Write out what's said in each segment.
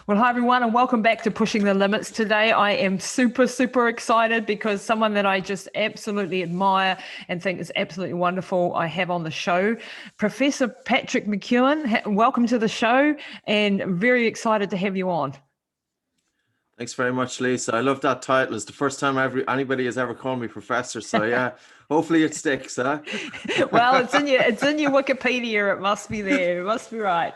Well, hi everyone, and welcome back to Pushing the Limits. Today, I am super excited because someone that I just absolutely admire and think is absolutely wonderful, I have on the show, Professor Patrick McKeown. Welcome to the show, and very excited to have you on. Thanks very much, Lisa. I love that title. It's the first time anybody has ever called me professor. So yeah, hopefully it sticks, huh? Well, it's in your Wikipedia. It must be there. It must be right.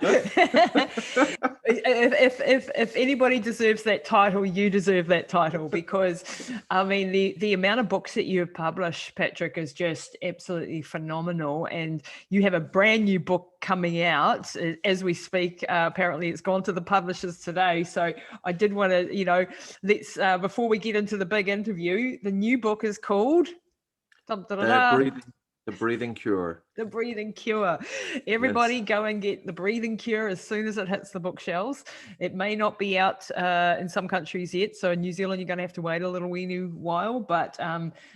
If anybody deserves that title, you deserve that title, because I mean the amount of books that you have published, Patrick, is just absolutely phenomenal. And you have a brand new book coming out as we speak. Apparently, it's gone to the publishers today. So I did want to, let's before we get into the big interview, the new book is called The breathing cure. The Breathing Cure. Yes. Everybody go and get The Breathing Cure as soon as it hits the bookshelves. It may not be out in some countries yet. So in New Zealand, you're going to have to wait a little while. But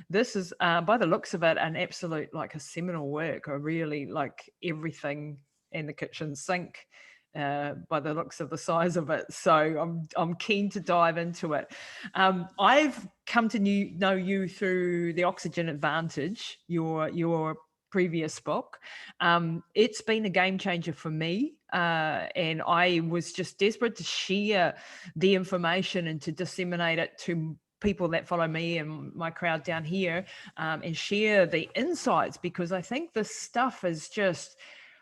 this is, by the looks of it, an absolute, like a seminal work. I really like everything in the kitchen sink. By the looks of the size of it, so I'm keen to dive into it. I've come to know you through the Oxygen Advantage, your previous book. It's been a game changer for me, and I was just desperate to share the information and to disseminate it to people that follow me and my crowd down here, and share the insights, because I think this stuff is just,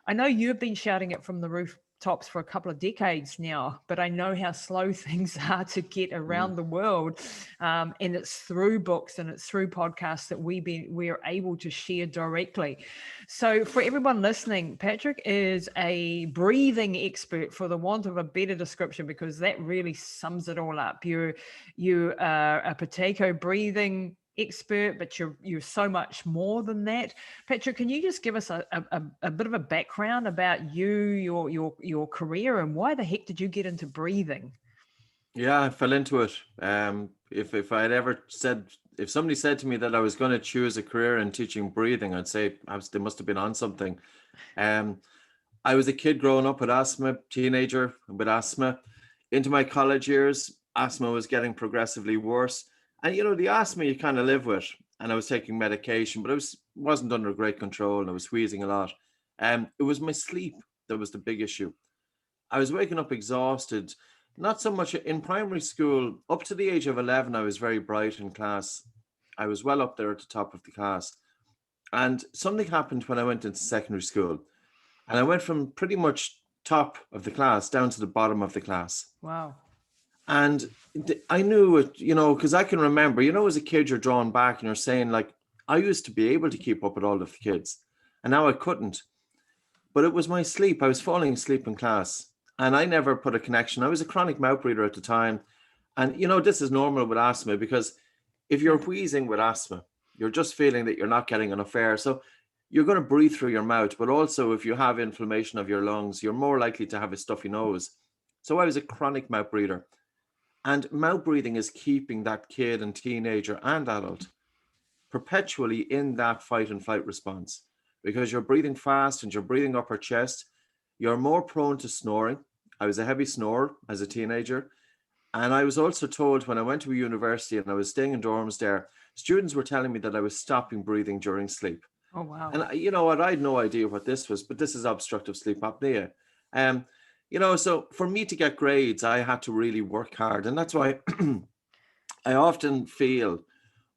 I know you've been shouting it from the rooftops for a couple of decades now, but I know how slow things are to get around the world. And it's through books and it's through podcasts that we are able to share directly. So for everyone listening, Patrick is a breathing expert, for the want of a better description, because that really sums it all up. You are a potato breathing expert, but you're so much more than that. Patrick, can you just give us a bit of a background about your career, and why the heck did you get into breathing? Yeah, I fell into it. If I had ever said, if somebody said to me that I was going to choose a career in teaching breathing, I'd say they must have been on something. Um, I was a kid growing up with asthma, teenager with asthma. Into my college years, asthma was getting progressively worse. And the asthma you kind of live with. And I was taking medication, but wasn't under great control, and I was wheezing a lot. It was my sleep that was the big issue. I was waking up exhausted. Not so much in primary school. Up to the age of 11, I was very bright in class. I was well up there at the top of the class. And something happened when I went into secondary school. And I went from pretty much top of the class down to the bottom of the class. Wow. And I knew it, because I can remember, as a kid, you're drawn back and you're saying, like, I used to be able to keep up with all of the kids, and now I couldn't. But it was my sleep. I was falling asleep in class, and I never put a connection. I was a chronic mouth breather at the time. And, this is normal with asthma, because if you're wheezing with asthma, you're just feeling that you're not getting enough air. So you're going to breathe through your mouth. But also, if you have inflammation of your lungs, you're more likely to have a stuffy nose. So I was a chronic mouth breather. And mouth breathing is keeping that kid and teenager and adult perpetually in that fight and flight response, because you're breathing fast and you're breathing upper chest. You're more prone to snoring. I was a heavy snorer as a teenager. And I was also told, when I went to a university and I was staying in dorms there, students were telling me that I was stopping breathing during sleep. Oh, wow. And you know what? I had no idea what this was, but this is obstructive sleep apnea. So for me to get grades, I had to really work hard. And that's why I often feel,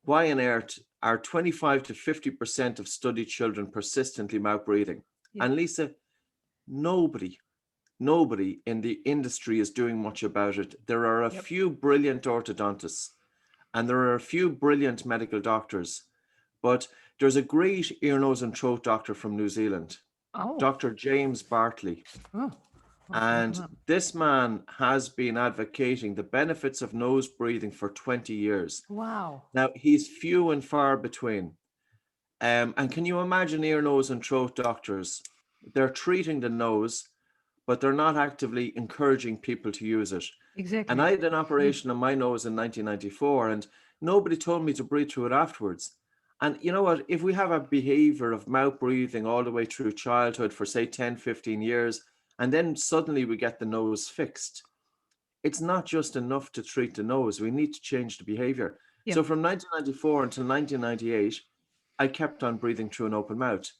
why on earth are 25 to 50% of studied children persistently mouth breathing? Yeah. And Lisa, nobody in the industry is doing much about it. There are a few brilliant orthodontists, and there are a few brilliant medical doctors, but there's a great ear, nose and throat doctor from New Zealand, Dr. James Bartley. Oh. And this man has been advocating the benefits of nose breathing for 20 years. Wow. Now, he's few and far between. And can you imagine ear, nose and throat doctors? They're treating the nose, but they're not actively encouraging people to use it. Exactly. And I had an operation on my nose in 1994, and nobody told me to breathe through it afterwards. And you know what? If we have a behavior of mouth breathing all the way through childhood for, say, 10, 15 years, and then suddenly we get the nose fixed, it's not just enough to treat the nose. We need to change the behavior. Yep. So from 1994 until 1998, I kept on breathing through an open mouth.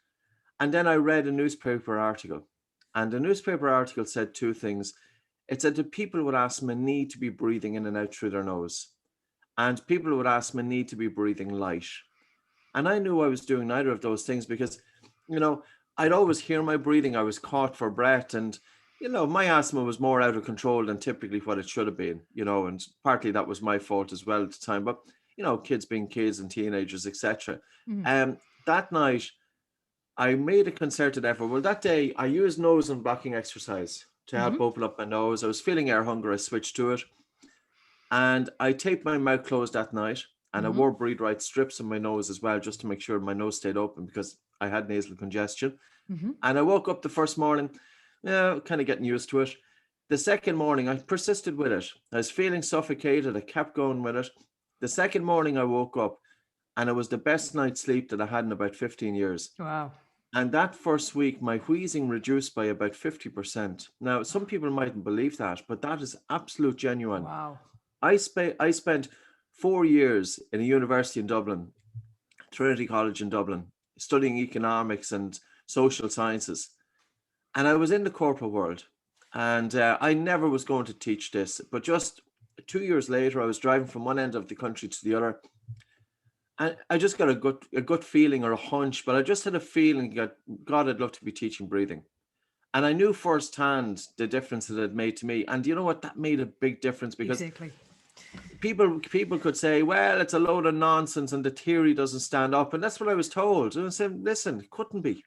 And then I read a newspaper article. And the newspaper article said two things. It said that people with asthma need to be breathing in and out through their nose. And people with asthma need to be breathing light. And I knew I was doing neither of those things because, you know, I'd always hear my breathing. I was caught for breath. And, you know, my asthma was more out of control than typically what it should have been, you know, and partly that was my fault as well at the time. But, you know, kids being kids and teenagers, etc. That night, I made a concerted effort. Well, that day, I used nose and blocking exercise to help open up my nose. I was feeling air hunger. I switched to it. And I taped my mouth closed that night. And I wore Breathe Right strips in my nose as well, just to make sure my nose stayed open because I had nasal congestion. And I woke up the first morning, kind of getting used to it. The second morning, I persisted with it. I was feeling suffocated. I kept going with it. The second morning, I woke up and it was the best night's sleep that I had in about 15 years. Wow. And that first week, my wheezing reduced by about 50%. Now, some people mightn't believe that, but that is absolute genuine. Wow. I spent 4 years in a university in Dublin, Trinity College in Dublin, studying economics and social sciences. And I was in the corporate world. And I never was going to teach this. But just 2 years later, I was driving from one end of the country to the other. And I just got a gut feeling or a hunch, but I just had a feeling that, God, I'd love to be teaching breathing. And I knew firsthand the difference that it made to me. And you know what? That made a big difference because Exactly. people could say, well, it's a load of nonsense and the theory doesn't stand up. And that's what I was told. And I said, listen, it couldn't be.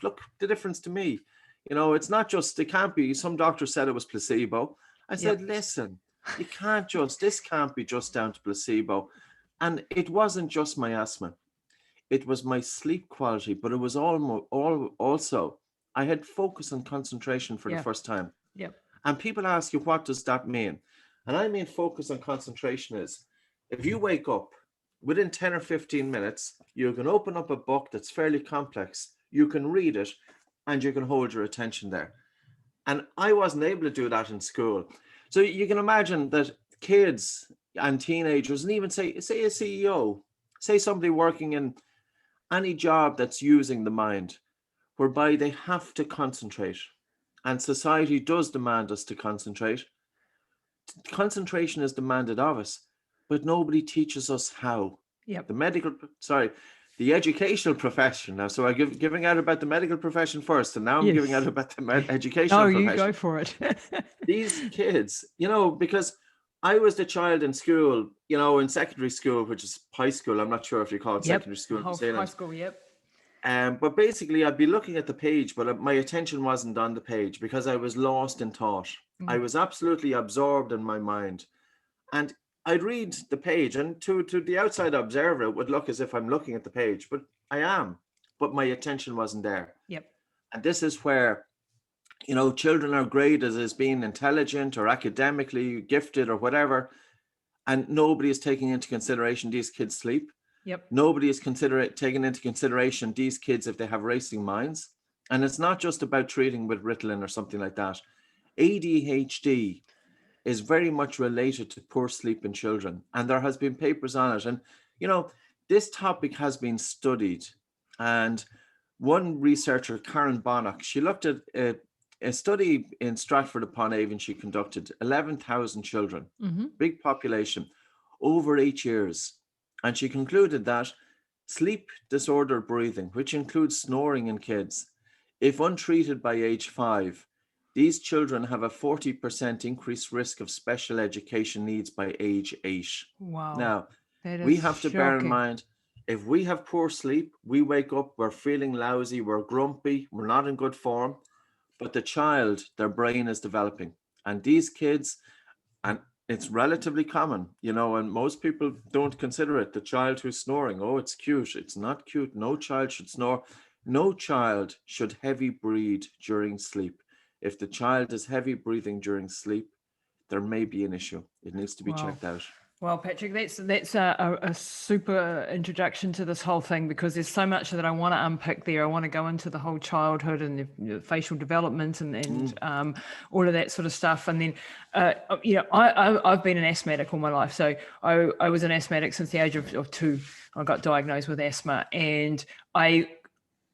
Look, the difference to me. You know, it's not just, it can't be. Some doctors said it was placebo. I said, listen, this can't be just down to placebo. And it wasn't just my asthma. It was my sleep quality, but it was also, I had focus and concentration for the first time. Yep. And people ask you, what does that mean? And I mean, focus and concentration is, if you wake up within 10 or 15 minutes, you can open up a book that's fairly complex, you can read it, and you can hold your attention there. And I wasn't able to do that in school. So you can imagine that kids and teenagers, and even say a CEO, say somebody working in any job that's using the mind, whereby they have to concentrate. And society does demand us to concentrate. Concentration is demanded of us, but nobody teaches us how. Yep. The educational profession now. So I'm giving out about the medical profession first, and now I'm giving out about the educational profession. No, you go for it. These kids, you know, because I was the child in school, you know, in secondary school, which is high school. I'm not sure if you call it secondary school in New Zealand. High school, yep. But basically, I'd be looking at the page, but my attention wasn't on the page because I was lost in thought. I was absolutely absorbed in my mind. And I'd read the page, and to the outside observer, it would look as if I'm looking at the page, but I am. But my attention wasn't there. Yep. And this is where, you know, children are graded as being intelligent or academically gifted or whatever, and nobody is taking into consideration these kids' sleep. Yep. Nobody is taking into consideration these kids if they have racing minds. And it's not just about treating with Ritalin or something like that. ADHD is very much related to poor sleep in children. And there has been papers on it. And, you know, this topic has been studied. And one researcher, Karen Bonnock, she looked at a study in Stratford-upon-Avon. She conducted 11,000 children, big population, over 8 years. And she concluded that sleep disordered breathing, which includes snoring in kids, if untreated by age 5, these children have a 40% increased risk of special education needs by age 8. Wow. Now, we have to bear in mind, if we have poor sleep, we wake up, we're feeling lousy, we're grumpy, we're not in good form, but the child, their brain is developing. And these kids, and it's relatively common, you know, and most people don't consider it. The child who's snoring, oh, it's cute. It's not cute. No child should snore. No child should heavy breathe during sleep. If the child is heavy breathing during sleep, there may be an issue. It needs to be checked out. Well, Patrick, that's a super introduction to this whole thing, because there's so much that I want to unpick there. I want to go into the whole childhood and the facial development and all of that sort of stuff. And then, I've been an asthmatic all my life. So I was an asthmatic since the age of 2. I got diagnosed with asthma, and I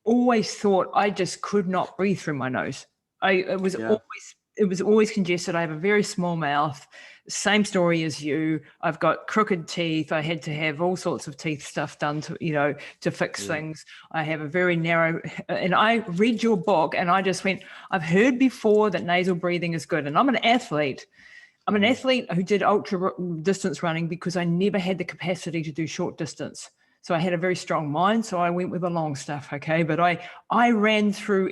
always thought I just could not breathe through my nose. It was always congested. I have a very small mouth. Same story as you. I've got crooked teeth. I had to have all sorts of teeth stuff done to fix things. I have a very narrow, and I read your book and I just went, I've heard before that nasal breathing is good. And I'm an athlete. Who did ultra distance running because I never had the capacity to do short distance. So I had a very strong mind. So I went with the long stuff. Okay. But I ran through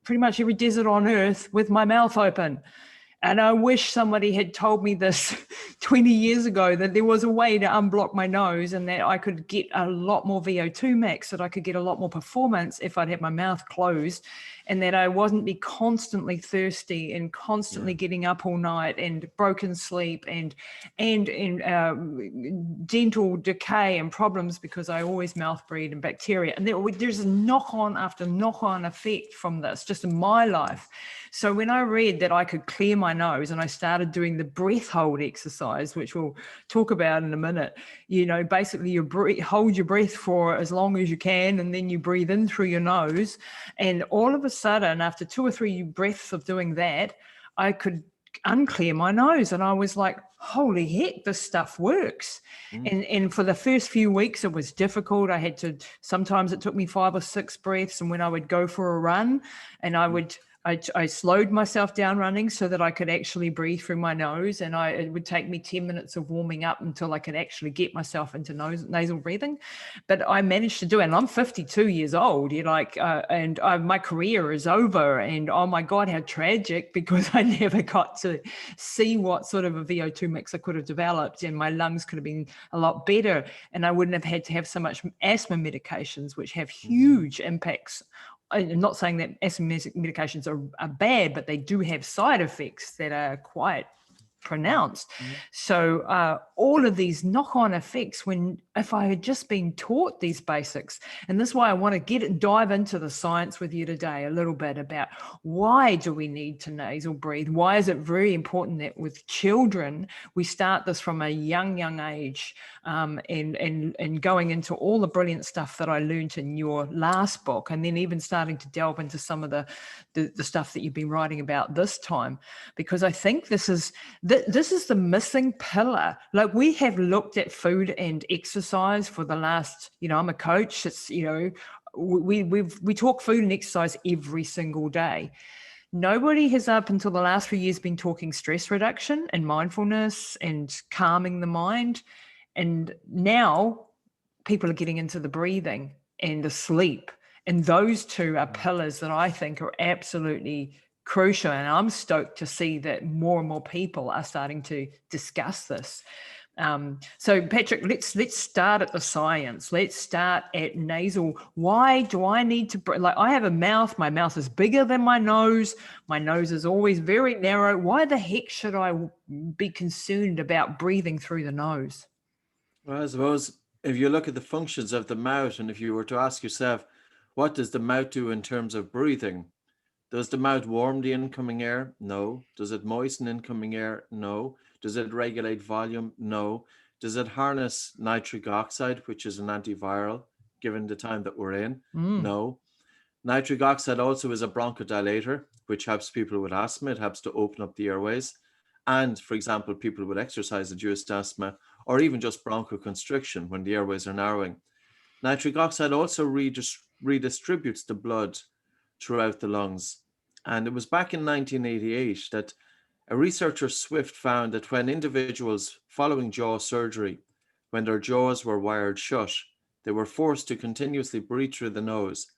pretty much every desert on earth with my mouth open. And I wish somebody had told me this 20 years ago, that there was a way to unblock my nose and that I could get a lot more VO2 max, that I could get a lot more performance if I'd had my mouth closed, and that I wasn't be constantly thirsty and constantly getting up all night and broken sleep and dental decay and problems because I always mouth breathe and bacteria. And there's a knock-on after knock-on effect from this just in my life. So when I read that I could clear my nose and I started doing the breath hold exercise, which we'll talk about in a minute, basically you hold your breath for as long as you can, and then you breathe in through your nose. And all of a sudden, after 2 or 3 breaths of doing that, I could unclear my nose. And I was like, holy heck, this stuff works. And for the first few weeks, it was difficult. Sometimes it took me 5 or 6 breaths. And when I would go for a run and I slowed myself down running so that I could actually breathe through my nose, and it would take me 10 minutes of warming up until I could actually get myself into nasal breathing. But I managed to do it, and I'm 52 years old. My career is over, and oh my God, how tragic, because I never got to see what sort of a VO2 mix I could have developed, and my lungs could have been a lot better, and I wouldn't have had to have so much asthma medications, which have huge impacts. I'm not saying that asthma medications are bad, but they do have side effects that are quite pronounced. So all of these knock-on effects, if I had just been taught these basics, and this is why I want to dive into the science with you today a little bit about why do we need to nasal breathe? Why is it very important that with children we start this from a young age, and going into all the brilliant stuff that I learned in your last book, and then even starting to delve into some of the stuff that you've been writing about this time, because I think this is the missing pillar. Like, we have looked at food and exercise for the last, I'm a coach. It's, we talk food and exercise every single day. Nobody has up until the last few years been talking stress reduction and mindfulness and calming the mind. And now people are getting into the breathing and the sleep. And those two are pillars that I think are absolutely crucial. And I'm stoked to see that more and more people are starting to discuss this. So Patrick, let's start at the science. Let's start at nasal. Why do I need to, I have a mouth, my mouth is bigger than my nose is always very narrow. Why the heck should I be concerned about breathing through the nose? Well, I suppose if you look at the functions of the mouth, and if you were to ask yourself, what does the mouth do in terms of breathing? Does the mouth warm the incoming air? No. Does it moisten incoming air? No. Does it regulate volume? No. Does it harness nitric oxide, which is an antiviral, given the time that we're in? No. Nitric oxide also is a bronchodilator, which helps people with asthma. It helps to open up the airways. And, for example, people with exercise-induced asthma, or even just bronchoconstriction when the airways are narrowing. Nitric oxide also redistributes the blood throughout the lungs. And it was back in 1988 that a researcher, Swift, found that when individuals following jaw surgery, when their jaws were wired shut, they were forced to continuously breathe through the nose.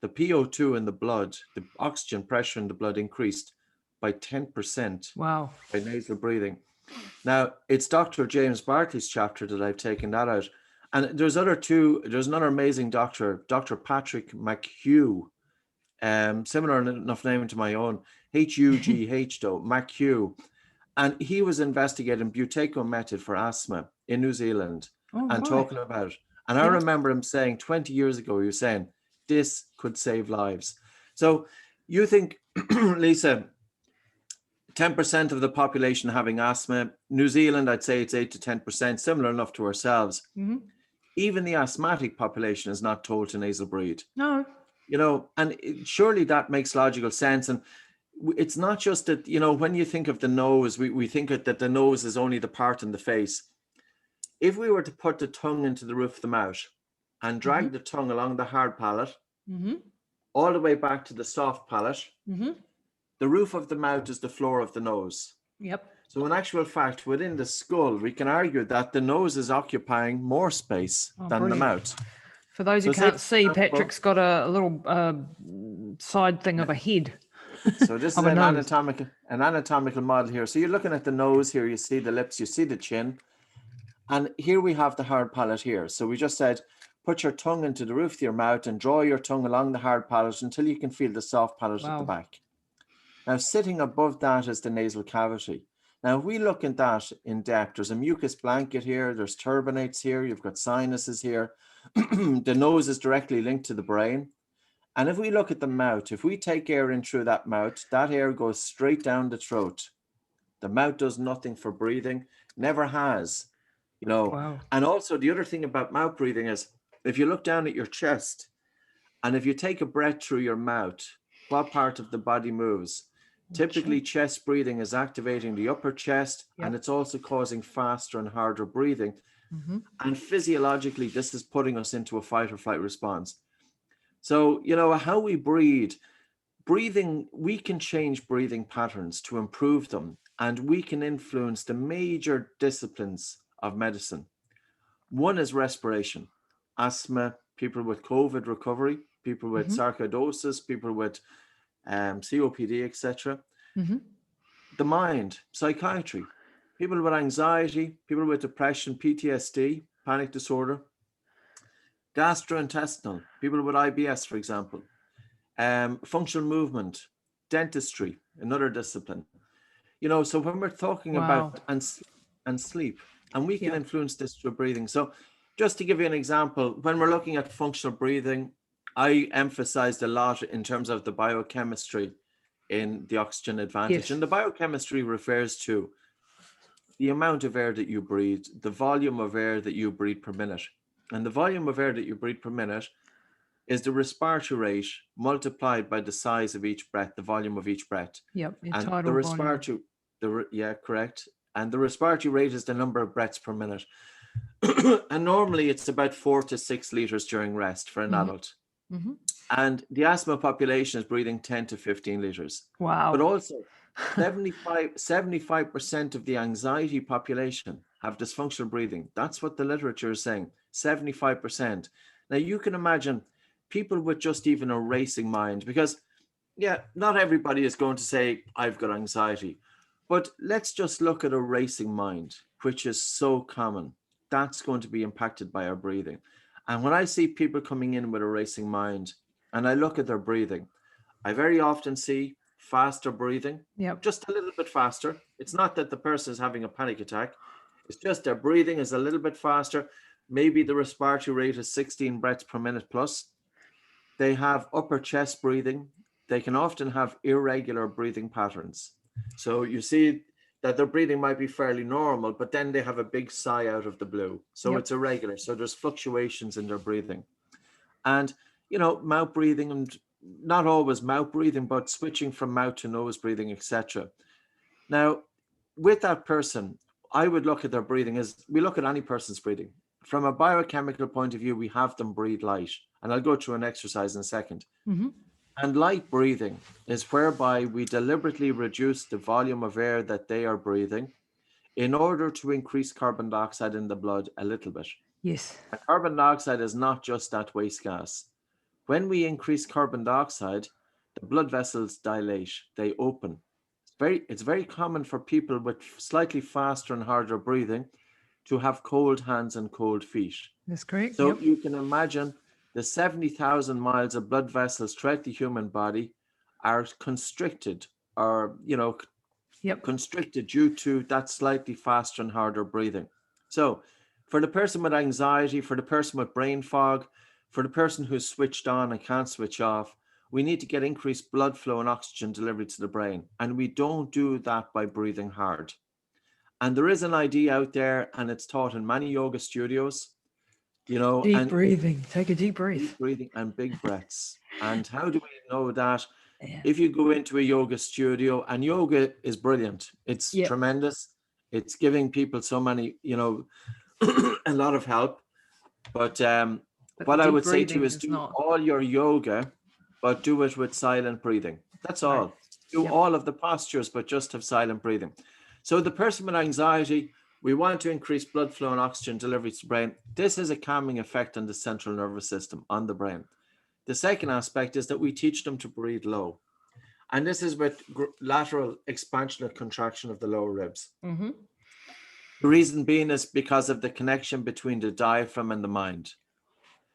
The PO2 in the blood, the oxygen pressure in the blood, increased by 10%. Wow. By nasal breathing. Now, it's Dr. James Bartley's chapter that I've taken that out. And there's another amazing doctor, Dr. Patrick McKeown, similar enough name to my own, Hugh, McKeown. And he was investigating buteyko method for asthma in New Zealand and talking about it. And I remember him saying 20 years ago, he was saying, this could save lives. So you think, Lisa, 10% of the population having asthma. New Zealand, I'd say it's 8 to 10%, similar enough to ourselves. Mm-hmm. Even the asthmatic population is not told to nasal breathe. No. And surely that makes logical sense. And it's not just that, when you think of the nose, we think that the nose is only the part in the face. If we were to put the tongue into the roof of the mouth and drag the tongue along the hard palate, all the way back to the soft palate, the roof of the mouth is the floor of the nose. Yep. So in actual fact, within the skull, we can argue that the nose is occupying more space than the mouth. For those who can't see, Patrick's got a little side thing of a head. So this is an anatomical model here. So you're looking at the nose here, you see the lips, you see the chin. And here we have the hard palate here. So we just said, put your tongue into the roof of your mouth and draw your tongue along the hard palate until you can feel the soft palate at the back. Now, sitting above that is the nasal cavity. Now, if we look at that in depth, there's a mucus blanket here, there's turbinates here, you've got sinuses here. The nose is directly linked to the brain. And if we look at the mouth, if we take air in through that mouth, that air goes straight down the throat. The mouth does nothing for breathing, never has. And also the other thing about mouth breathing is if you look down at your chest and if you take a breath through your mouth, what part of the body moves? Typically chest breathing is activating the upper chest, and it's also causing faster and harder breathing. And physiologically, this is putting us into a fight or flight response. So, how we breathing, we can change breathing patterns to improve them, and we can influence the major disciplines of medicine. One is respiration, asthma, people with COVID recovery, people with sarcoidosis, people with COPD, etc. The mind, psychiatry, people with anxiety, people with depression, PTSD, panic disorder, gastrointestinal, people with IBS, for example, functional movement, dentistry, another discipline. So when we're talking about and sleep, and we can influence this through breathing. So just to give you an example, when we're looking at functional breathing, I emphasized a lot in terms of the biochemistry in the oxygen advantage. And the biochemistry refers to the amount of air that you breathe, the volume of air that you breathe per minute. And the volume of air that you breathe per minute is the respiratory rate multiplied by the size of each breath, the volume of each breath. Yep. And the respiratory, correct. And the respiratory rate is the number of breaths per minute. And normally it's about 4 to 6 liters during rest for an adult. And the asthma population is breathing 10 to 15 liters. Wow. But also 75% of the anxiety population have dysfunctional breathing. That's what the literature is saying, 75%. Now you can imagine people with just even a racing mind, because not everybody is going to say, I've got anxiety. But let's just look at a racing mind, which is so common. That's going to be impacted by our breathing. And when I see people coming in with a racing mind and I look at their breathing, I very often see faster breathing, just a little bit faster. It's not that the person is having a panic attack. It's just their breathing is a little bit faster. Maybe the respiratory rate is 16 breaths per minute plus. They have upper chest breathing. They can often have irregular breathing patterns. So you see that their breathing might be fairly normal, but then they have a big sigh out of the blue. So it's irregular. So there's fluctuations in their breathing. And, mouth breathing, and not always mouth breathing, but switching from mouth to nose breathing, etc. Now, with that person, I would look at their breathing as we look at any person's breathing. From a biochemical point of view, we have them breathe light. And I'll go through an exercise in a second. And light breathing is whereby we deliberately reduce the volume of air that they are breathing in order to increase carbon dioxide in the blood a little bit. Yes. And carbon dioxide is not just that waste gas. When we increase carbon dioxide, the blood vessels dilate, they open. It's very common for people with slightly faster and harder breathing to have cold hands and cold feet. That's correct. So you can imagine the 70,000 miles of blood vessels throughout the human body are constricted or, Yep. constricted due to that slightly faster and harder breathing. So for the person with anxiety, for the person with brain fog, for the person who's switched on and can't switch off, we need to get increased blood flow and oxygen delivery to the brain. And we don't do that by breathing hard. And there is an idea out there, and it's taught in many yoga studios, Deep breathing. Take a deep breath. Deep breathing and big breaths. And how do we know that? Yeah. If you go into a yoga studio, and yoga is brilliant, it's Yep. tremendous. It's giving people so many, a lot of help. But what I would say to you is do all your yoga, but do it with silent breathing. That's all. Right. Do all of the postures, but just have silent breathing. So the person with anxiety, we want to increase blood flow and oxygen delivery to the brain. This has a calming effect on the central nervous system, on the brain. The second aspect is that we teach them to breathe low. And this is with lateral expansion and contraction of the lower ribs. Mm-hmm. The reason being is because of the connection between the diaphragm and the mind.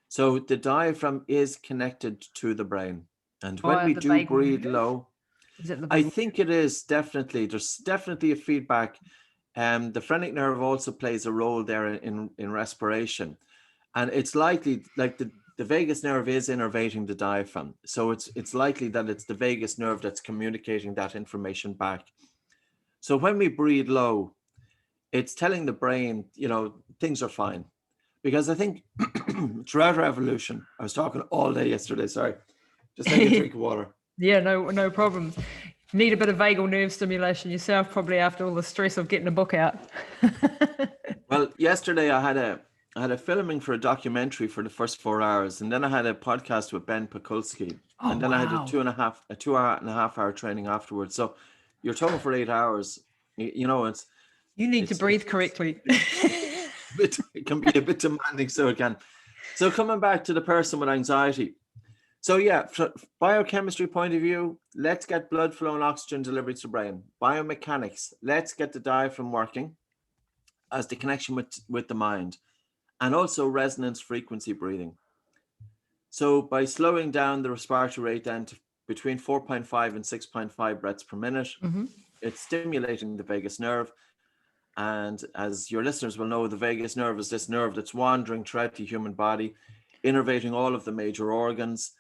So the diaphragm is connected to the brain. And when we do breathe low, I think it is definitely, there's definitely a feedback. The phrenic nerve also plays a role there in respiration. And it's likely, like the vagus nerve is innervating the diaphragm. So it's likely that it's the vagus nerve that's communicating that information back. So when we breathe low, it's telling the brain, things are fine. Because I think throughout our evolution, I was talking all day yesterday, sorry, just take a drink of water. Yeah, no problem. Need a bit of vagal nerve stimulation yourself, probably after all the stress of getting a book out. Well, yesterday I had a filming for a documentary for the first 4 hours, and then I had a podcast with Ben Pakulski, and then I had a 2.5 hour training afterwards. So you're talking for 8 hours. It's you need to breathe correctly. It can be a bit demanding, so it can. So coming back to the person with anxiety. So yeah, from biochemistry point of view, let's get blood flow and oxygen delivery to the brain. Biomechanics, let's get the diaphragm working as the connection with the mind, and also resonance frequency breathing. So by slowing down the respiratory rate down to between 4.5 and 6.5 breaths per minute, it's stimulating the vagus nerve. And as your listeners will know, the vagus nerve is this nerve that's wandering throughout the human body, innervating all of the major organs.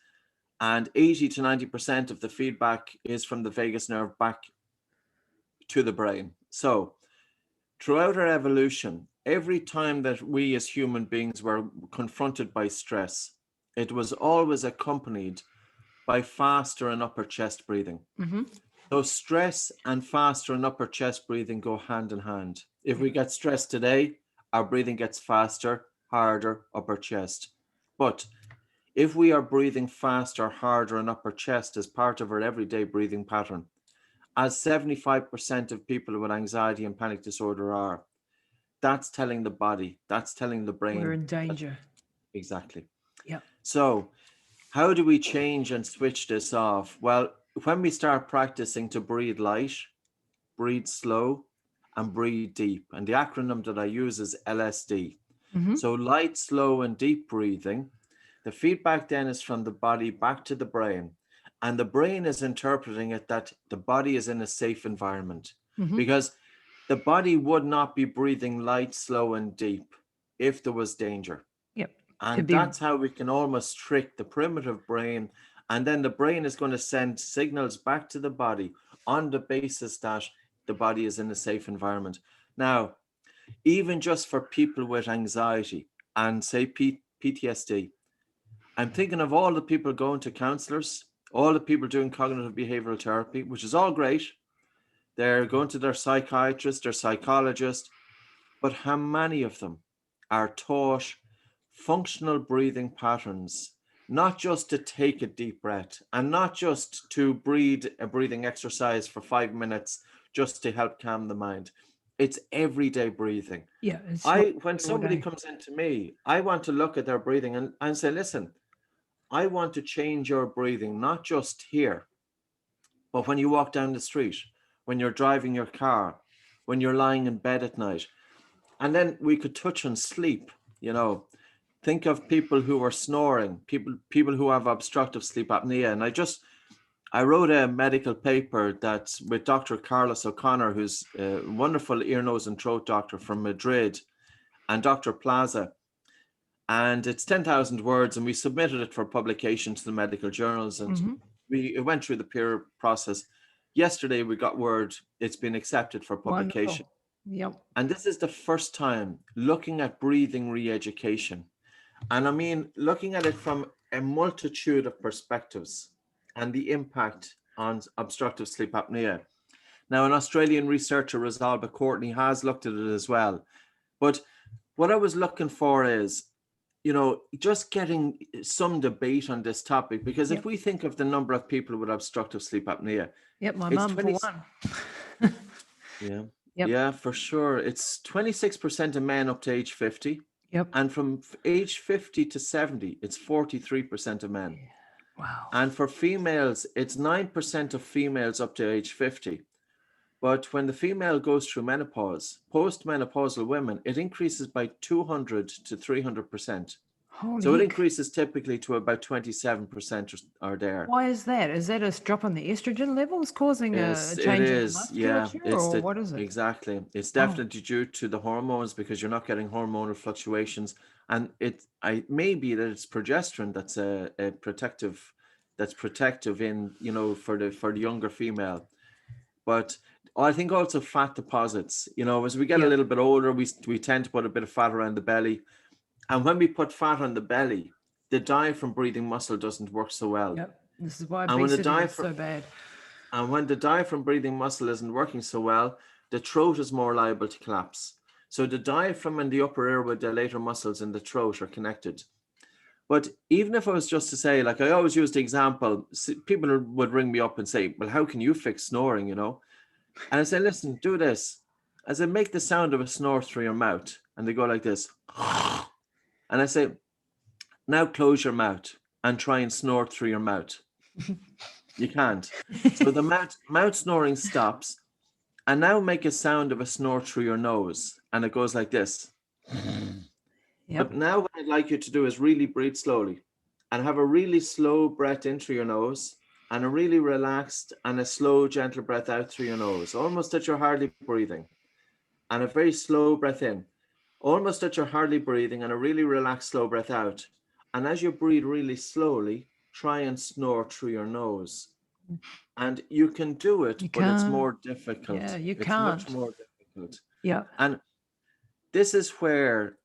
And 80 to 90% of the feedback is from the vagus nerve back to the brain. So throughout our evolution, every time that we as human beings were confronted by stress, it was always accompanied by faster and upper chest breathing. Mm-hmm. So stress and faster and upper chest breathing go hand in hand. If we get stressed today, our breathing gets faster, harder, upper chest. But if we are breathing faster, harder, and upper chest as part of our everyday breathing pattern, as 75% of people with anxiety and panic disorder are, that's telling the body, that's telling the brain. We're in danger. Exactly. Yeah. So how do we change and switch this off? Well, when we start practicing to breathe light, breathe slow, and breathe deep, and the acronym that I use is LSD. Mm-hmm. So light, slow, and deep breathing. The feedback then is from the body back to the brain, and the brain is interpreting it that the body is in a safe environment, because the body would not be breathing light, slow, and deep if there was danger. Yep. And that's how we can almost trick the primitive brain. And then the brain is going to send signals back to the body on the basis that the body is in a safe environment. Now, even just for people with anxiety and say PTSD, I'm thinking of all the people going to counselors, all the people doing cognitive behavioral therapy, which is all great. They're going to their psychiatrist, their psychologist, but how many of them are taught functional breathing patterns, not just to take a deep breath and not just to breathe a breathing exercise for 5 minutes just to help calm the mind. It's everyday breathing. Yeah. When somebody comes into me, I want to look at their breathing and say, listen, I want to change your breathing, not just here, but when you walk down the street, when you're driving your car, when you're lying in bed at night. And then we could touch on sleep, think of people who are snoring, people who have obstructive sleep apnea. And I wrote a medical paper that's with Dr. Carlos O'Connor, who's a wonderful ear, nose, and throat doctor from Madrid, and Dr. Plaza. And it's 10,000 words, and we submitted it for publication to the medical journals, and it went through the peer process. Yesterday, we got word it's been accepted for publication. Wonderful. Yep. And this is the first time looking at breathing re-education. And I mean, looking at it from a multitude of perspectives and the impact on obstructive sleep apnea. Now, an Australian researcher, Rosalba Courtney, has looked at it as well. But what I was looking for is, you know, just getting some debate on this topic, because if we think of the number of people with obstructive sleep apnea. Yep, my mum for one. Yeah, for sure. It's 26% of men up to age 50. Yep. And from age 50 to 70, it's 43% of men. Wow. And for females, it's 9% of females up to age 50. But when the female goes through menopause, post-menopausal women, it increases by 200 to 300%. So it increases typically to about 27% or there. Why is that? Is that a drop in the estrogen levels causing a change in the musculature, or what is it? Exactly. It's definitely due to the hormones, because you're not getting hormonal fluctuations. And it may be that it's progesterone that's a protective in, you know, for the younger female. But I think also fat deposits, you know, as we get a little bit older, we tend to put a bit of fat around the belly. And when we put fat on the belly, the diaphragm breathing muscle doesn't work so well. Yep. This is why obesity is so bad. And when the diaphragm breathing muscle isn't working so well, the throat is more liable to collapse. So the diaphragm and the upper airway dilator muscles in the throat are connected. But even if I was just to say, like I always use the example, people would ring me up and say, well, how can you fix snoring, you know? And I say, listen, do this. As I make the sound of a snore through your mouth, and they go like this. And I say, now close your mouth and try and snort through your mouth. You can't. So the mouth snoring stops. And now make a sound of a snore through your nose. And it goes like this. But now what I'd like you to do is really breathe slowly and have a really slow breath in through your nose and a really relaxed and a slow, gentle breath out through your nose, almost that you're hardly breathing. And a very slow breath in, almost that you're hardly breathing, and a really relaxed, slow breath out. And as you breathe really slowly, try and snore through your nose. And you can do it, but it's more difficult. Yeah, you it's can't. Much more difficult. Yeah. And this is where,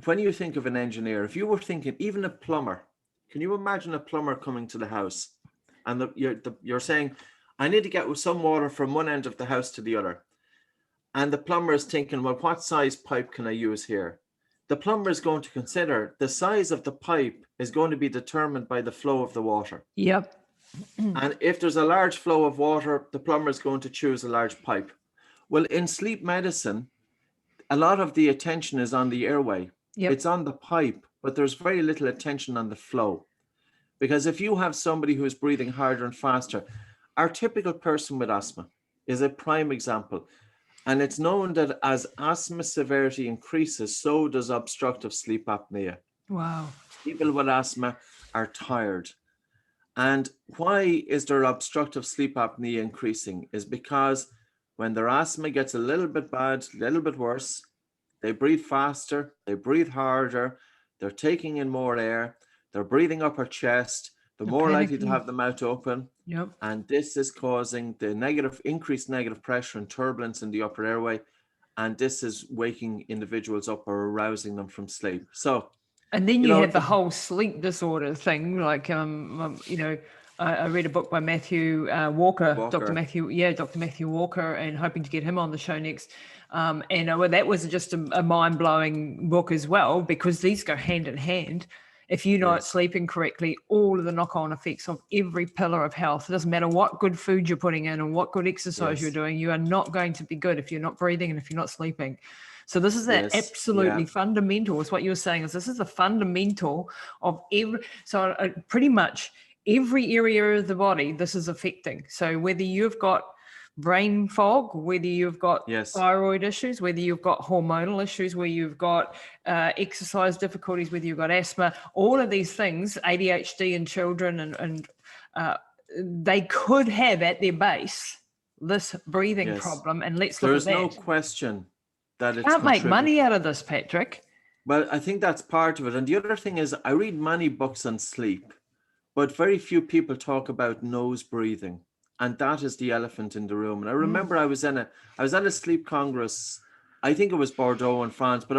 when you think of an engineer, if you were thinking, even a plumber, can you imagine a plumber coming to the house and you're saying, I need to get some water from one end of the house to the other. And the plumber is thinking, well, what size pipe can I use here? The plumber is going to consider the size of the pipe is going to be determined by the flow of the water. Yep. And if there's a large flow of water, the plumber is going to choose a large pipe. Well, in sleep medicine, a lot of the attention is on the airway. Yep. It's on the pipe, but there's very little attention on the flow. Because if you have somebody who is breathing harder and faster, our typical person with asthma is a prime example. And it's known that as asthma severity increases, so does obstructive sleep apnea. Wow. People with asthma are tired. And why is their obstructive sleep apnea increasing? Is because when their asthma gets a little bit bad, a little bit worse, they breathe faster, they breathe harder, they're taking in more air, they're breathing up her chest, they're more likely to have the mouth open. Yep. And this is causing the increased negative pressure and turbulence in the upper airway. And this is waking individuals up or arousing them from sleep. So, and then you have the whole sleep disorder thing. Like, you know, I read a book by Matthew Walker, Dr. Matthew Walker, and hoping to get him on the show next. And that was just a mind-blowing book as well, because these go hand in hand. If you're not sleeping correctly, all of the knock-on effects of every pillar of health, it doesn't matter what good food you're putting in and what good exercise you're doing, you are not going to be good if you're not breathing and if you're not sleeping. So this is that absolutely fundamental. Is what you were saying, is this is the fundamental of pretty much every area of the body this is affecting. So whether you've got brain fog, whether you've got thyroid issues, whether you've got hormonal issues, whether you've got exercise difficulties, whether you've got asthma, all of these things, ADHD in children and they could have at their base this breathing problem, and let's look at that. There's no question that it's can't make money out of this, Patrick. Well, I think that's part of it. And the other thing is, I read many books on sleep, but very few people talk about nose breathing. And that is the elephant in the room. And I remember I was at a sleep congress. I think it was Bordeaux in France, but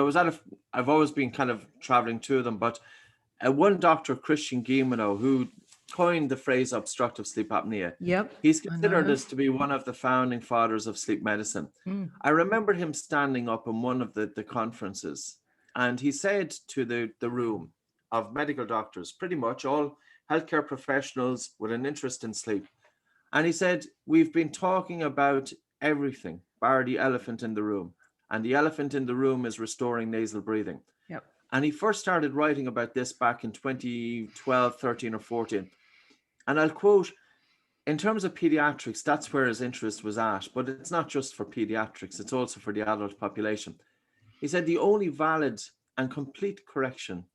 I've always been kind of traveling to them. But one doctor, Christian Guilleminault, who coined the phrase obstructive sleep apnea. Yep. He's considered as to be one of the founding fathers of sleep medicine. I remember him standing up in one of the conferences, and he said to the room of medical doctors, pretty much all healthcare professionals with an interest in sleep. And he said, we've been talking about everything, bar the elephant in the room. And the elephant in the room is restoring nasal breathing. Yep. And he first started writing about this back in 2012, 13 or 14. And I'll quote, in terms of pediatrics, that's where his interest was at. But it's not just for pediatrics, it's also for the adult population. He said the only valid and complete correction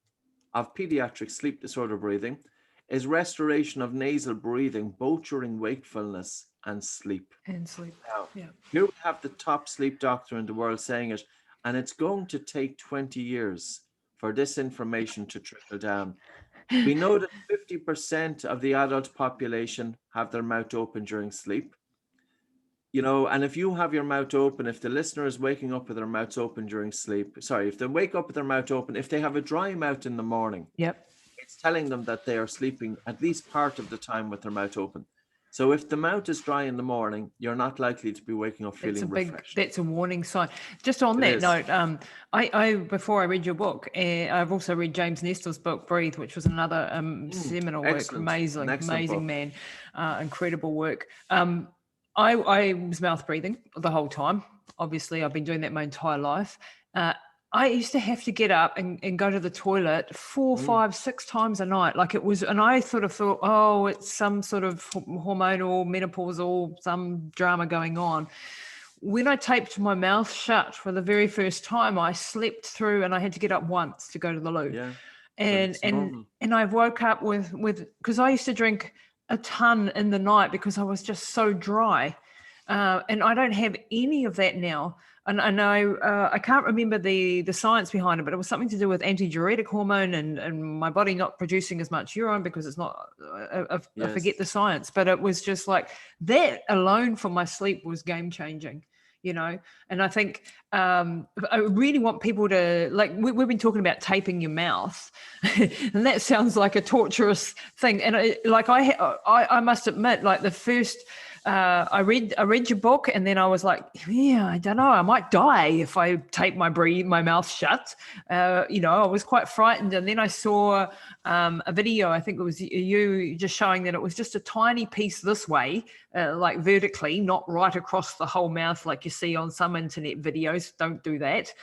of pediatric sleep disorder breathing is restoration of nasal breathing, both during wakefulness and sleep. Now, here we have the top sleep doctor in the world saying it, and it's going to take 20 years for this information to trickle down. We know that 50% of the adult population have their mouth open during sleep. You know, and if you have your mouth open, if the listener is waking up with their mouths open during sleep, if they wake up with their mouth open, if they have a dry mouth in the morning, it's telling them that they are sleeping at least part of the time with their mouth open. So if the mouth is dry in the morning, you're not likely to be waking up feeling refreshed. That's a warning sign. Just on that note, I before I read your book, I've also read James Nestle's book, Breathe, which was another seminal work. Amazing man, incredible work. I was mouth breathing the whole time. Obviously, I've been doing that my entire life. I used to have to get up and go to the toilet 4, 5, 6 times a night. Like it was, and I sort of thought, oh, it's some sort of hormonal, menopausal, some drama going on. When I taped my mouth shut for the very first time, I slept through and I had to get up once to go to the loo. Yeah. And I woke up with, because I used to drink a ton in the night because I was just so dry. And I don't have any of that now. And I know I can't remember the science behind it, but it was something to do with antidiuretic hormone and my body not producing as much urine because it's not, I forget the science, but it was just like that alone for my sleep was game changing, you know? And I think I really want people to, like, we've been talking about taping your mouth and that sounds like a torturous thing. And I must admit, like the first, I read your book and then I was like, yeah, I don't know, I might die if I tape my mouth shut. You know, I was quite frightened. And then I saw a video, I think it was you just showing that it was just a tiny piece this way, like vertically, not right across the whole mouth like you see on some internet videos. Don't do that.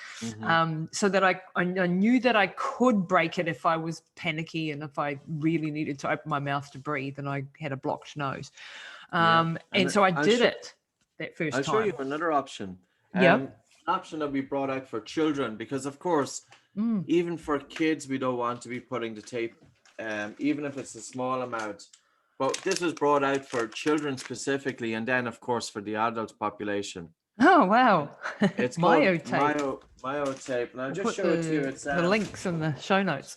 So that I knew that I could break it if I was panicky and if I really needed to open my mouth to breathe and I had a blocked nose. And so I did it that first time. I'll show you another option. An option that we brought out for children, because of course, even for kids, we don't want to be putting the tape, even if it's a small amount. But this was brought out for children specifically, and then of course for the adult population. Oh wow! It's MyoTape. MyoTape, and I'll just show it to you. It's the links in the show notes.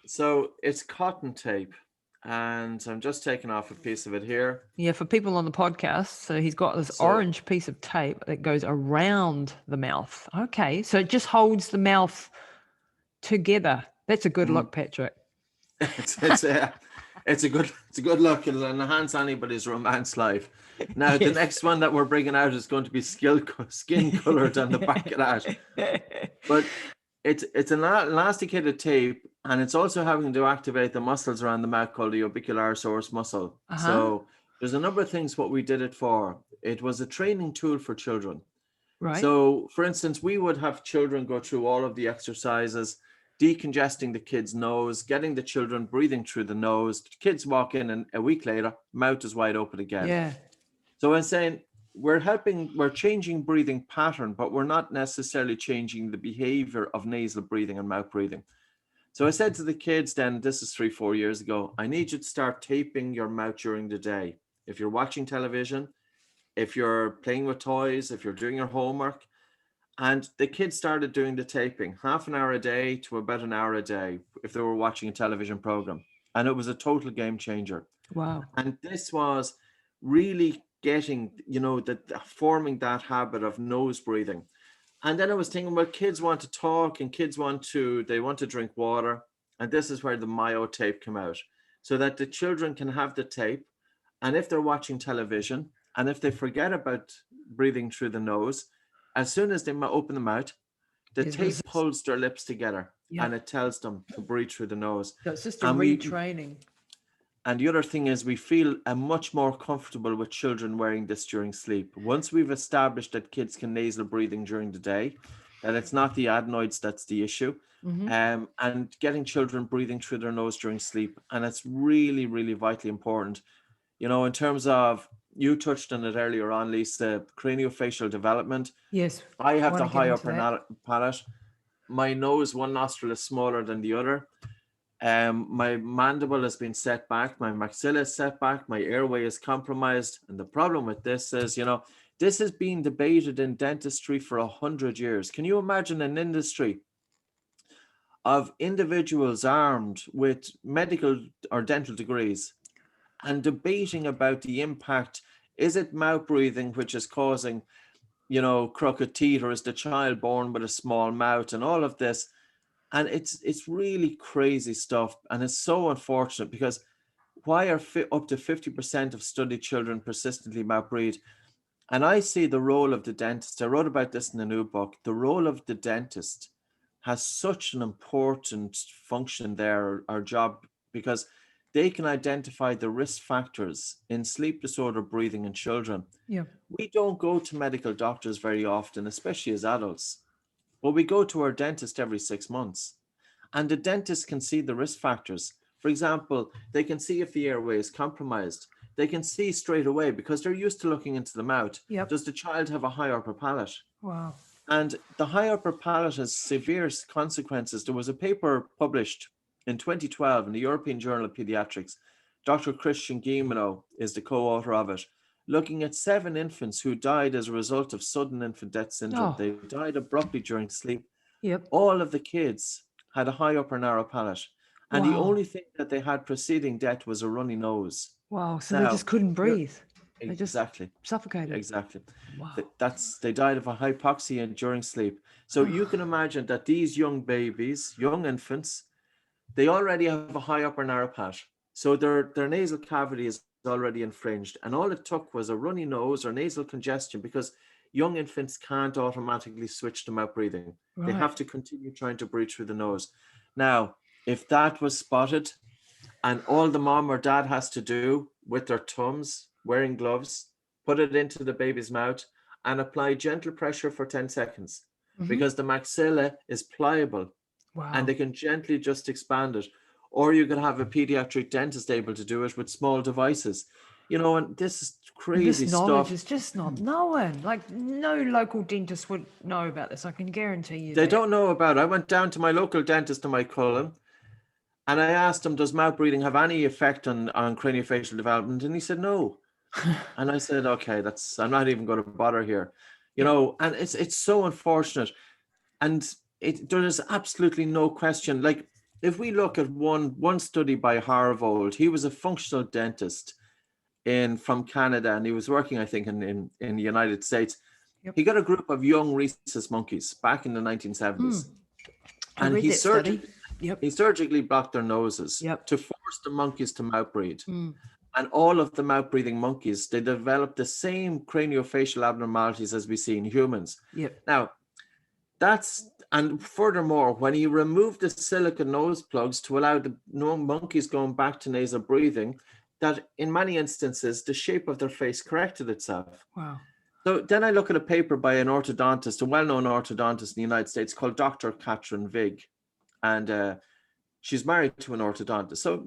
So it's cotton tape. And I'm just taking off a piece of it here. Yeah, for people on the podcast, so he's got this orange piece of tape that goes around the mouth. Okay, so it just holds the mouth together. That's a good look, Patrick. It's a good look. It'll enhance anybody's romance life. Now, the next one that we're bringing out is going to be skin colored on the back of that. But it's an elasticated tape, and it's also having to activate the muscles around the mouth called the orbicularis muscle. So there's a number of things what we did it for. It was a training tool for children. Right. So, for instance, we would have children go through all of the exercises, decongesting the kid's nose, getting the children breathing through the nose. The kids walk in, and a week later, mouth is wide open again. Yeah. So I'm saying we're changing breathing pattern, but we're not necessarily changing the behavior of nasal breathing and mouth breathing. So I said to the kids then, this is 3-4 years ago, I need you to start taping your mouth during the day. If you're watching television, if you're playing with toys, if you're doing your homework. And the kids started doing the taping, half an hour a day to about an hour a day if they were watching a television program. And it was a total game changer. Wow. And this was really getting, forming that habit of nose breathing. And then I was thinking, well, kids want to talk and they want to drink water. And this is where the Myo tape came out, so that the children can have the tape. And if they're watching television, and if they forget about breathing through the nose, as soon as they open the mouth, the tape pulls their lips together and it tells them to breathe through the nose. So it's just a retraining. And the other thing is we feel much more comfortable with children wearing this during sleep. Once we've established that kids can nasal breathing during the day, that it's not the adenoids that's the issue, and getting children breathing through their nose during sleep. And it's really, really vitally important. In terms of, you touched on it earlier on, Lisa, craniofacial development. Yes. I have the high upper palate. My nose, one nostril is smaller than the other. My mandible has been set back. My maxilla is set back. My airway is compromised. And the problem with this is, this has been debated in dentistry for 100 years. Can you imagine an industry of individuals armed with medical or dental degrees and debating about the impact? Is it mouth breathing which is causing, crooked teeth, or is the child born with a small mouth, and all of this? And it's really crazy stuff. And it's so unfortunate, because why are up to 50% of studied children persistently mouth breathe? And I see the role of the dentist. I wrote about this in the new book. The role of the dentist has such an important function there, our job, because they can identify the risk factors in sleep disorder breathing in children. Yeah. We don't go to medical doctors very often, especially as adults, but we go to our dentist every 6 months. And the dentist can see the risk factors. For example, they can see if the airway is compromised. They can see straight away, because they're used to looking into the mouth. Yep. Does the child have a high upper palate? Wow. And the high upper palate has severe consequences. There was a paper published in 2012 in the European Journal of Pediatrics. Dr. Christian Guilleminault is the co-author of it, looking at 7 infants who died as a result of sudden infant death syndrome. They died abruptly during sleep. Yep. All of the kids had a high upper narrow palate. And the only thing that they had preceding death was a runny nose. Wow. So they just couldn't breathe. They just Exactly. suffocated. Exactly. Wow. They died of a hypoxia during sleep. So you can imagine that these young babies, young infants, they already have a high upper narrow palate. So their nasal cavity is already infringed. And all it took was a runny nose or nasal congestion, because young infants can't automatically switch to mouth breathing. Right. They have to continue trying to breathe through the nose. Now, if that was spotted, and all the mom or dad has to do with their thumbs, wearing gloves, put it into the baby's mouth and apply gentle pressure for 10 seconds, because the maxilla is pliable. Wow. And they can gently just expand it. Or you could have a pediatric dentist able to do it with small devices. And this is crazy stuff. This knowledge is just not known. Like, no local dentist would know about this. I can guarantee you. They don't know about it. I went down to my local dentist in my Cullen, and I asked him, does mouth breathing have any effect on craniofacial development? And he said, no. And I said, okay, I'm not even going to bother here. And it's so unfortunate. And there is absolutely no question. Like, if we look at one study by Harvold, he was a functional dentist from Canada, and he was working, I think, in the United States. Yep. He got a group of young rhesus monkeys back in the 1970s. And he surgically blocked their noses to force the monkeys to mouth breathe. And all of the mouth breathing monkeys, they developed the same craniofacial abnormalities as we see in humans. Yep. Now, and furthermore, when he removed the silicone nose plugs to allow the monkeys going back to nasal breathing, that in many instances, the shape of their face corrected itself. Wow. So then I look at a paper by an orthodontist, a well-known orthodontist in the United States called Dr. Catherine Vig. And she's married to an orthodontist. So,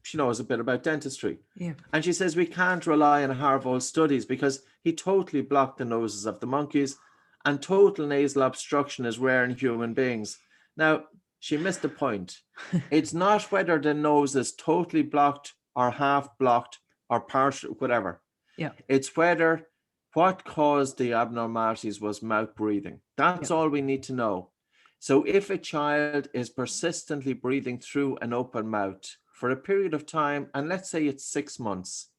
she knows a bit about dentistry. Yeah. And she says we can't rely on Harvold's studies, because he totally blocked the noses of the monkeys, and total nasal obstruction is rare in human beings. Now, She missed the point. It's not whether the nose is totally blocked or half blocked or partial, whatever. Yeah. It's whether what caused the abnormalities was mouth breathing. That's all we need to know. So if a child is persistently breathing through an open mouth for a period of time, and let's say it's 6 months,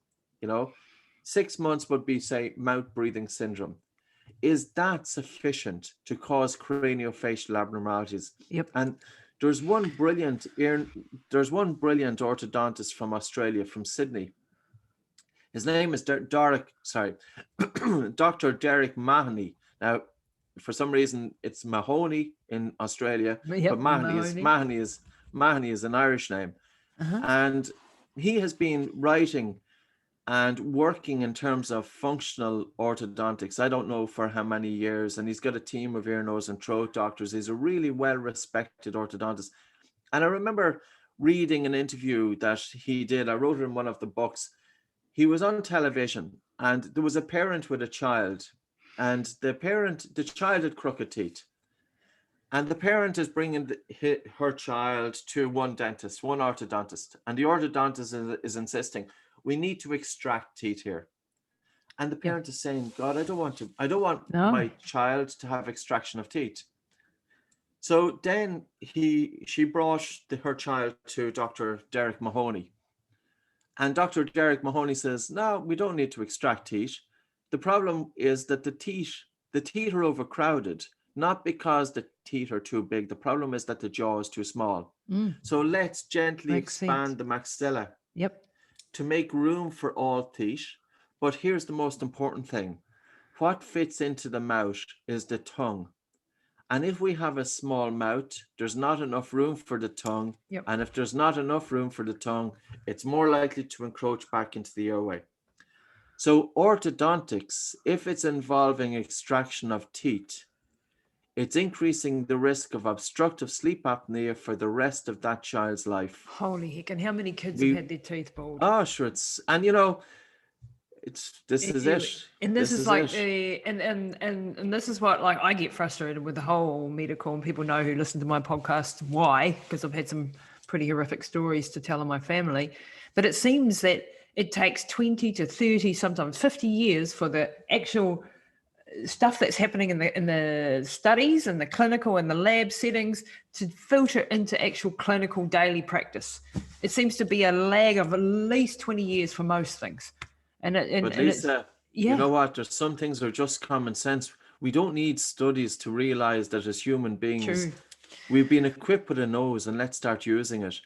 6 months would be, say, mouth breathing syndrome. Is that sufficient to cause craniofacial abnormalities? Yep. And there's one brilliant orthodontist from Australia, from Sydney. His name is Dr. Derek Mahoney. Now, for some reason, it's Mahoney in Australia, but Mahoney is an Irish name. And he has been writing and working in terms of functional orthodontics. I don't know for how many years, and he's got a team of ear, nose, and throat doctors. He's a really well-respected orthodontist. And I remember reading an interview that he did. I wrote it in one of the books. He was on television, and there was a parent with a child, and the child had crooked teeth. And the parent is bringing her child to one orthodontist, and the orthodontist is insisting, we need to extract teeth here. And the parent is saying, God, I don't want my child to have extraction of teeth. So then she brought her child to Dr. Derek Mahoney. And Dr. Derek Mahoney says, no, we don't need to extract teeth. The problem is that the teeth are overcrowded, not because the teeth are too big. The problem is that the jaw is too small. So let's gently expand the maxilla to make room for all teeth. But here's the most important thing. What fits into the mouth is the tongue. And if we have a small mouth, there's not enough room for the tongue. And if there's not enough room for the tongue, it's more likely to encroach back into the airway. So orthodontics, if it's involving extraction of teeth, it's increasing the risk of obstructive sleep apnea for the rest of that child's life. Holy heck. And how many kids have had their teeth pulled? Oh, sure. This is it. And this is like and this is what, like, I get frustrated with the whole medical, and people know who listen to my podcast why, because I've had some pretty horrific stories to tell in my family. But it seems that it takes 20 to 30, sometimes 50 years for the actual stuff that's happening in the studies and the clinical and the lab settings to filter into actual clinical daily practice. It seems to be a lag of at least 20 years for most things. But Lisa, you know what? There's some things that are just common sense. We don't need studies to realize that as human beings, we've been equipped with a nose, and let's start using it.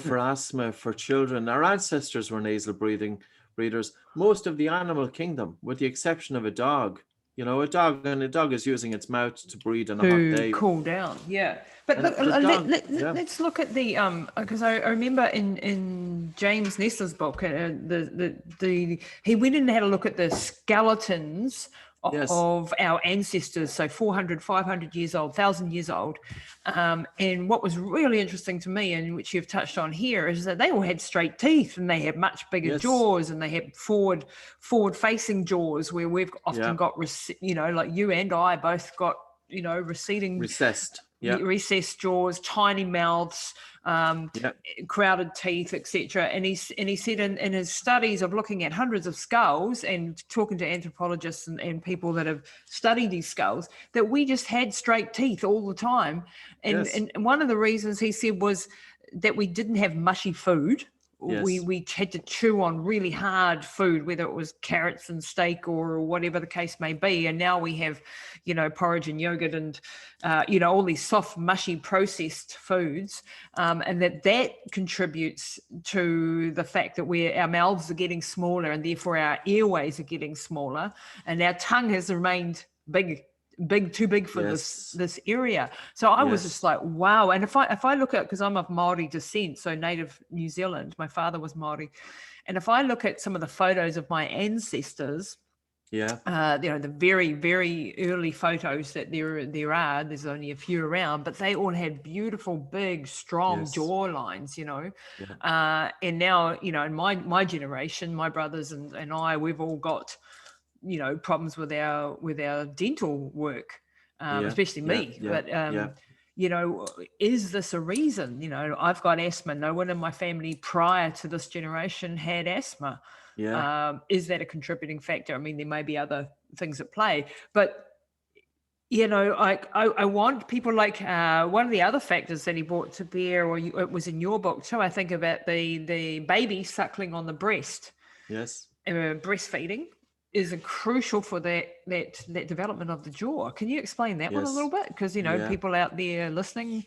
For asthma, for children, our ancestors were nasal breathers. Most of the animal kingdom, with the exception of a dog, a dog is using its mouth to breathe on a hot day. Cool down, But let's look at the because I remember in James Nestler's book, he went in and had a look at the skeletons of our ancestors, so 400, 500 years old, 1,000 years old. And what was really interesting to me, and which you've touched on here, is that they all had straight teeth, and they had much bigger jaws, and they had forward-facing jaws, where we've often got, like you and I both got, recessed jaws, tiny mouths, crowded teeth, etc. And he said in his studies of looking at hundreds of skulls and talking to anthropologists and people that have studied these skulls, that we just had straight teeth all the time. And one of the reasons, he said, was that we didn't have mushy food. We had to chew on really hard food, whether it was carrots and steak or whatever the case may be. And now we have, porridge and yogurt and, all these soft, mushy, processed foods. And that contributes to the fact that our mouths are getting smaller, and therefore our airways are getting smaller, and our tongue has remained too big for this area. So I was just like, wow. And if I look at, because I'm of Maori descent, so native New Zealand, my father was Maori, and if I look at some of the photos of my ancestors, the very, very early photos that there's only a few around, but they all had beautiful, big, strong jaw lines, and now, in my generation, my brothers and I, we've all got problems with our dental work, especially me. is this a reason? I've got asthma. No one in my family prior to this generation had asthma. Yeah. Is that a contributing factor? I mean, there may be other things at play, but I want people like one of the other factors that he brought to bear, or it was in your book too, I think, about the baby suckling on the breast. Yes. Breastfeeding is crucial for that development of the jaw. Can you explain that one a little bit? Because Yeah. people out there listening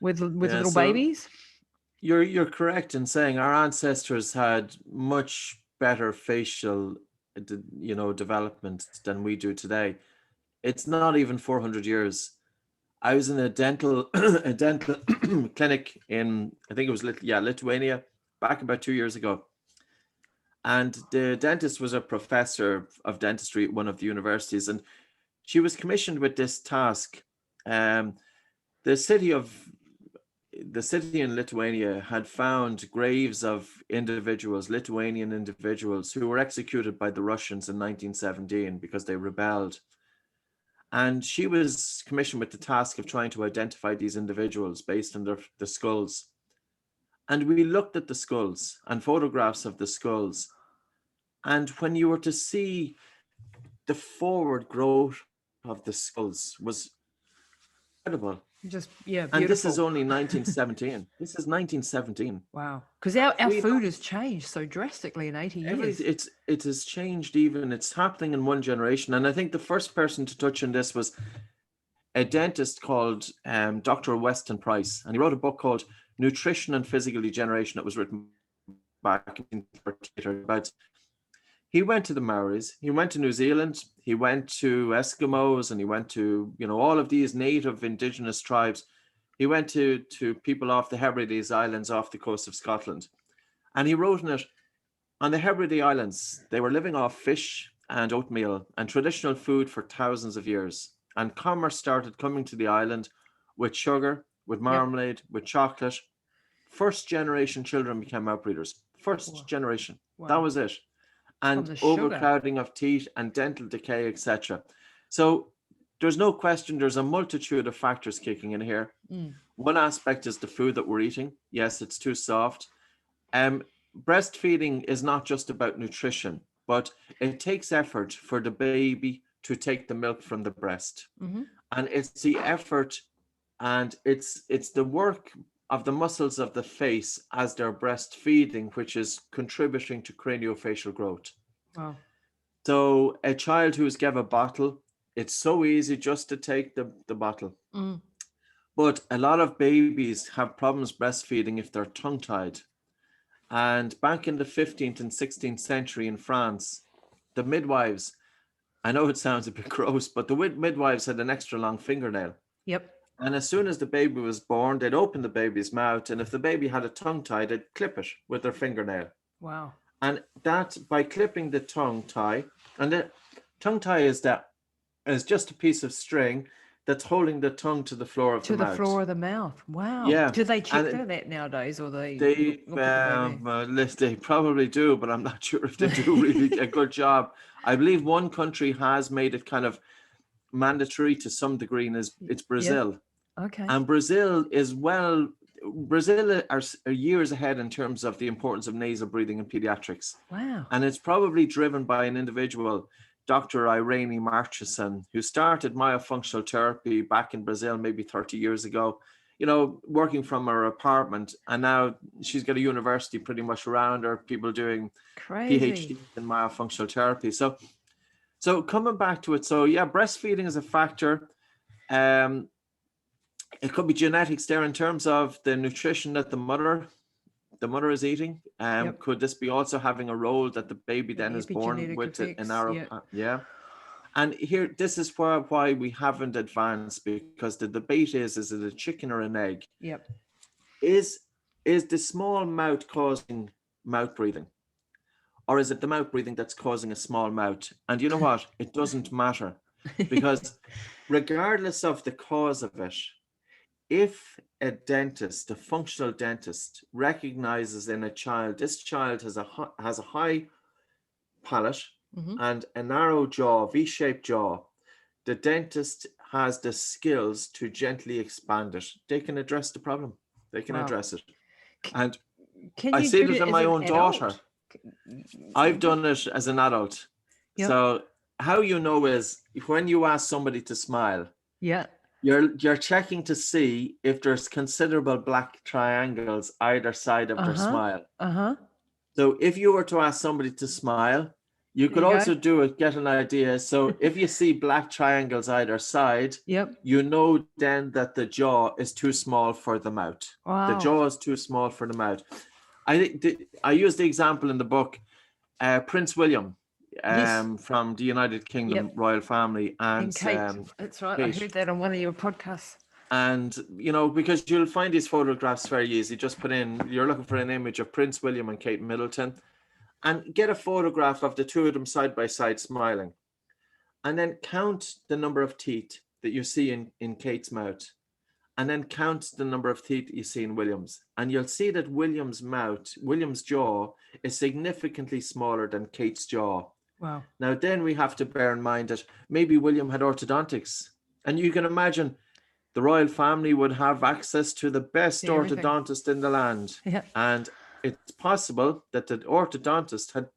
with little So babies. you're correct in saying our ancestors had much better facial, development than we do today. It's not even 400 years. I was in a dental a dental clinic in, I think it was Lithuania, back about 2 years ago. And the dentist was a professor of dentistry at one of the universities, and she was commissioned with this task. The city in Lithuania had found graves of Lithuanian individuals who were executed by the Russians in 1917 because they rebelled. And she was commissioned with the task of trying to identify these individuals based on the skulls. And we looked at the skulls and photographs of the skulls. And when you were to see the forward growth of the skulls was incredible. Just, beautiful. And this is only 1917. This is 1917. Wow. Because our food has changed so drastically in 80 years. It has changed even. It's happening in one generation. And I think the first person to touch on this was a dentist called Dr. Weston Price. And he wrote a book called Nutrition and Physical Degeneration that was written back in 1938 about. He went to the Maoris, he went to New Zealand, he went to Eskimos, and he went to, all of these native indigenous tribes. He went to people off the Hebrides Islands off the coast of Scotland. And he wrote in it, on the Hebrides Islands, they were living off fish and oatmeal and traditional food for thousands of years. And commerce started coming to the island with sugar, with marmalade, with chocolate. First generation children became outbreeders. First generation. Wow. That was it. And overcrowding of teeth and dental decay, etc. So there's no question, there's a multitude of factors kicking in here. One aspect is the food that we're eating. Yes, it's too soft. Breastfeeding is not just about nutrition, but it takes effort for the baby to take the milk from the breast. And it's the effort and it's the work of the muscles of the face as they're breastfeeding, which is contributing to craniofacial growth. Wow. So a child who's given a bottle, it's so easy just to take the bottle. But a lot of babies have problems breastfeeding if they're tongue-tied. And back in the 15th and 16th century in France, the midwives, I know it sounds a bit gross, but the midwives had an extra long fingernail. Yep. And as soon as the baby was born, they'd open the baby's mouth. And if the baby had a tongue tie, they'd clip it with their fingernail. Wow. And that, by clipping the tongue tie, and the tongue tie is just a piece of string that's holding the tongue to the floor of the mouth. To the floor of the mouth. Wow. Yeah. Do they check that nowadays, or they probably do, but I'm not sure if they do really a good job. I believe one country has made it kind of mandatory to some degree, and it's Brazil. Yeah. Okay. And Brazil are years ahead in terms of the importance of nasal breathing in pediatrics. Wow. And it's probably driven by an individual, Dr. Irene Marchesson, who started myofunctional therapy back in Brazil maybe 30 years ago, working from her apartment. And now she's got a university pretty much around her, people doing PhD in myofunctional therapy. So coming back to it, breastfeeding is a factor. It could be genetics there in terms of the nutrition that the mother is eating. Could this be also having a role that the baby then is born with it in our And here, this is why we haven't advanced, because the debate is it a chicken or an egg? Yep. Is the small mouth causing mouth breathing? Or is it the mouth breathing that's causing a small mouth? And you know what? It doesn't matter, because regardless of the cause of it, if a dentist, a functional dentist, recognizes in a child, this child has a high palate and a narrow jaw, V-shaped jaw, the dentist has the skills to gently expand it, they can address the problem. They can Wow. address it. And Can I you see do it it in as my an own daughter. adult? I've done it as an adult. Yep. So how you know is when you ask somebody to smile, Yeah. you're checking to see if there's considerable black triangles either side of their smile. So if you were to ask somebody to smile, you could also do it, get an idea. So if you see black triangles either side, Yep. you know then that the jaw is too small for the mouth. Wow. The jaw is too small for the mouth. I use the example in the book, Prince William, from the United Kingdom royal family, and Kate. That's right. Kate. I heard that on one of your podcasts. And, you know, because you'll find these photographs very easy. Just put in, you're looking for an image of Prince William and Kate Middleton, and get a photograph of the two of them side by side smiling. And then count the number of teeth that you see in Kate's mouth. And then count the number of teeth you see in William's. And you'll see that William's jaw is significantly smaller than Kate's jaw. Wow. Now, then we have to bear in mind that maybe William had orthodontics. And you can imagine the royal family would have access to the best orthodontist in the land. Yeah. And it's possible that the orthodontist had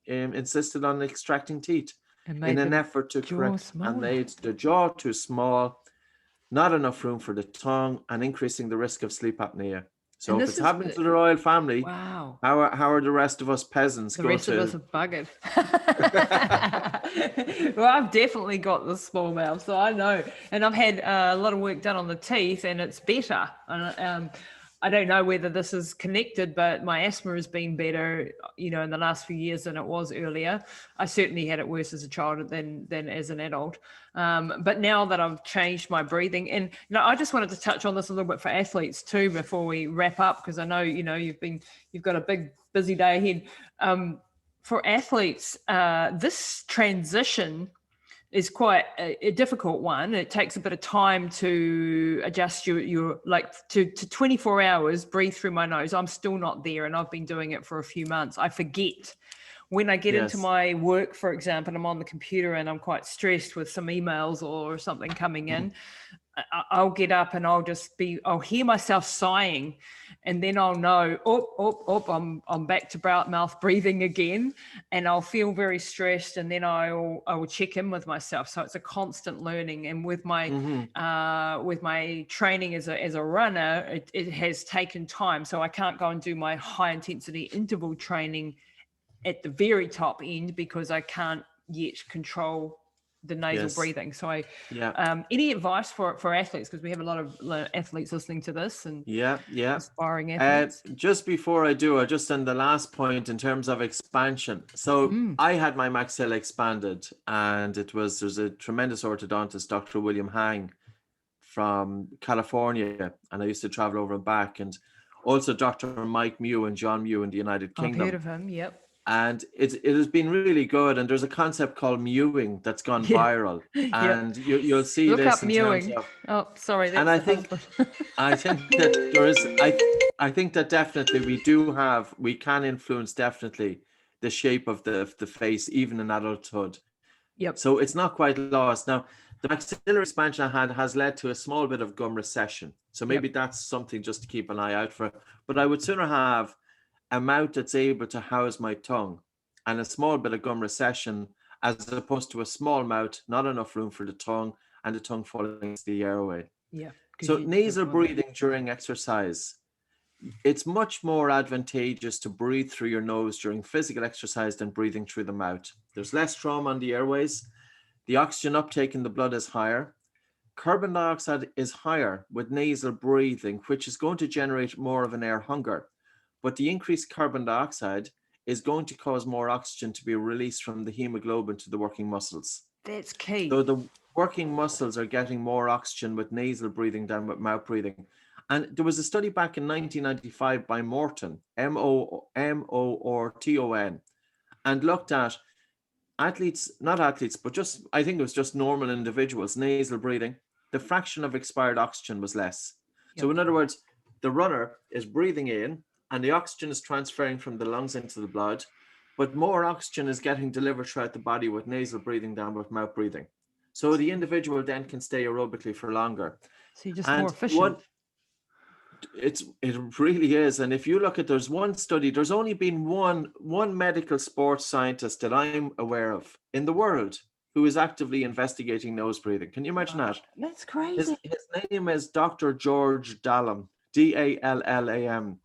insisted on extracting teeth in an effort to correct and made the jaw too small, not enough room for the tongue, and increasing the risk of sleep apnea. So if it's happening to the royal family, wow, how are the rest of us peasants the rest of us are buggered. Well, I've definitely got the small mouth, so I know. And I've had a lot of work done on the teeth, and it's better. And I don't know whether this is connected, but my asthma has been better, you know, in the last few years than it was earlier. I certainly had it worse as a child than as an adult. But now that I've changed my breathing, and you know, I just wanted to touch on this a little bit for athletes too before we wrap up, because I know, you know, you've got a big busy day ahead. For athletes, this transition is quite a difficult one. It takes a bit of time to adjust your like to 24 hours, breathe through my nose. I'm still not there, and I've been doing it for a few months. I forget. When I get into my work, for example, I'm on the computer and I'm quite stressed with some emails or something coming in, I'll get up and I'll hear myself sighing, and then I'll know, I'm back to mouth breathing again, and I'll feel very stressed, and then I will check in with myself. So it's a constant learning. And with my training as a runner, it has taken time. So I can't go and do my high intensity interval training at the very top end because I can't yet control the nasal breathing. So any advice for athletes, because we have a lot of athletes listening to this, and aspiring athletes? Just before I do, just on the last point in terms of expansion. So I had my maxilla expanded, and there's a tremendous orthodontist, Dr. William Hang from California, and I used to travel over and back, and also Dr. Mike Mew and John Mew in the United Kingdom. I've heard of him. Yep. And it has been really good. And there's a concept called mewing that's gone viral. And you'll see Look this up in mewing. terms of, oh, sorry. And I think that there is, I think that definitely we can influence definitely the shape of the face, even in adulthood. Yep. So it's not quite lost. Now, the maxillary expansion I had has led to a small bit of gum recession. So maybe that's something just to keep an eye out for. But I would sooner have a mouth that's able to house my tongue and a small bit of gum recession, as opposed to a small mouth, not enough room for the tongue, and the tongue falling into the airway. Yeah. So nasal breathing during exercise, it's much more advantageous to breathe through your nose during physical exercise than breathing through the mouth. There's less trauma on the airways. The oxygen uptake in the blood is higher. Carbon dioxide is higher with nasal breathing, which is going to generate more of an air hunger. But the increased carbon dioxide is going to cause more oxygen to be released from the hemoglobin to the working muscles. That's key. So the working muscles are getting more oxygen with nasal breathing than with mouth breathing. And there was a study back in 1995 by Morton, Morton, and looked at not athletes, but just, I think it was just normal individuals, nasal breathing. The fraction of expired oxygen was less. So in other words, the runner is breathing in, and the oxygen is transferring from the lungs into the blood, but more oxygen is getting delivered throughout the body with nasal breathing than with mouth breathing. So the individual then can stay aerobically for longer. So you're just more And efficient. it really is. And if you look at, there's one study, there's only been one medical sports scientist that I'm aware of in the world who is actively investigating nose breathing. Can you imagine that? That's crazy. His name is Dr. George Dallam, Dallam.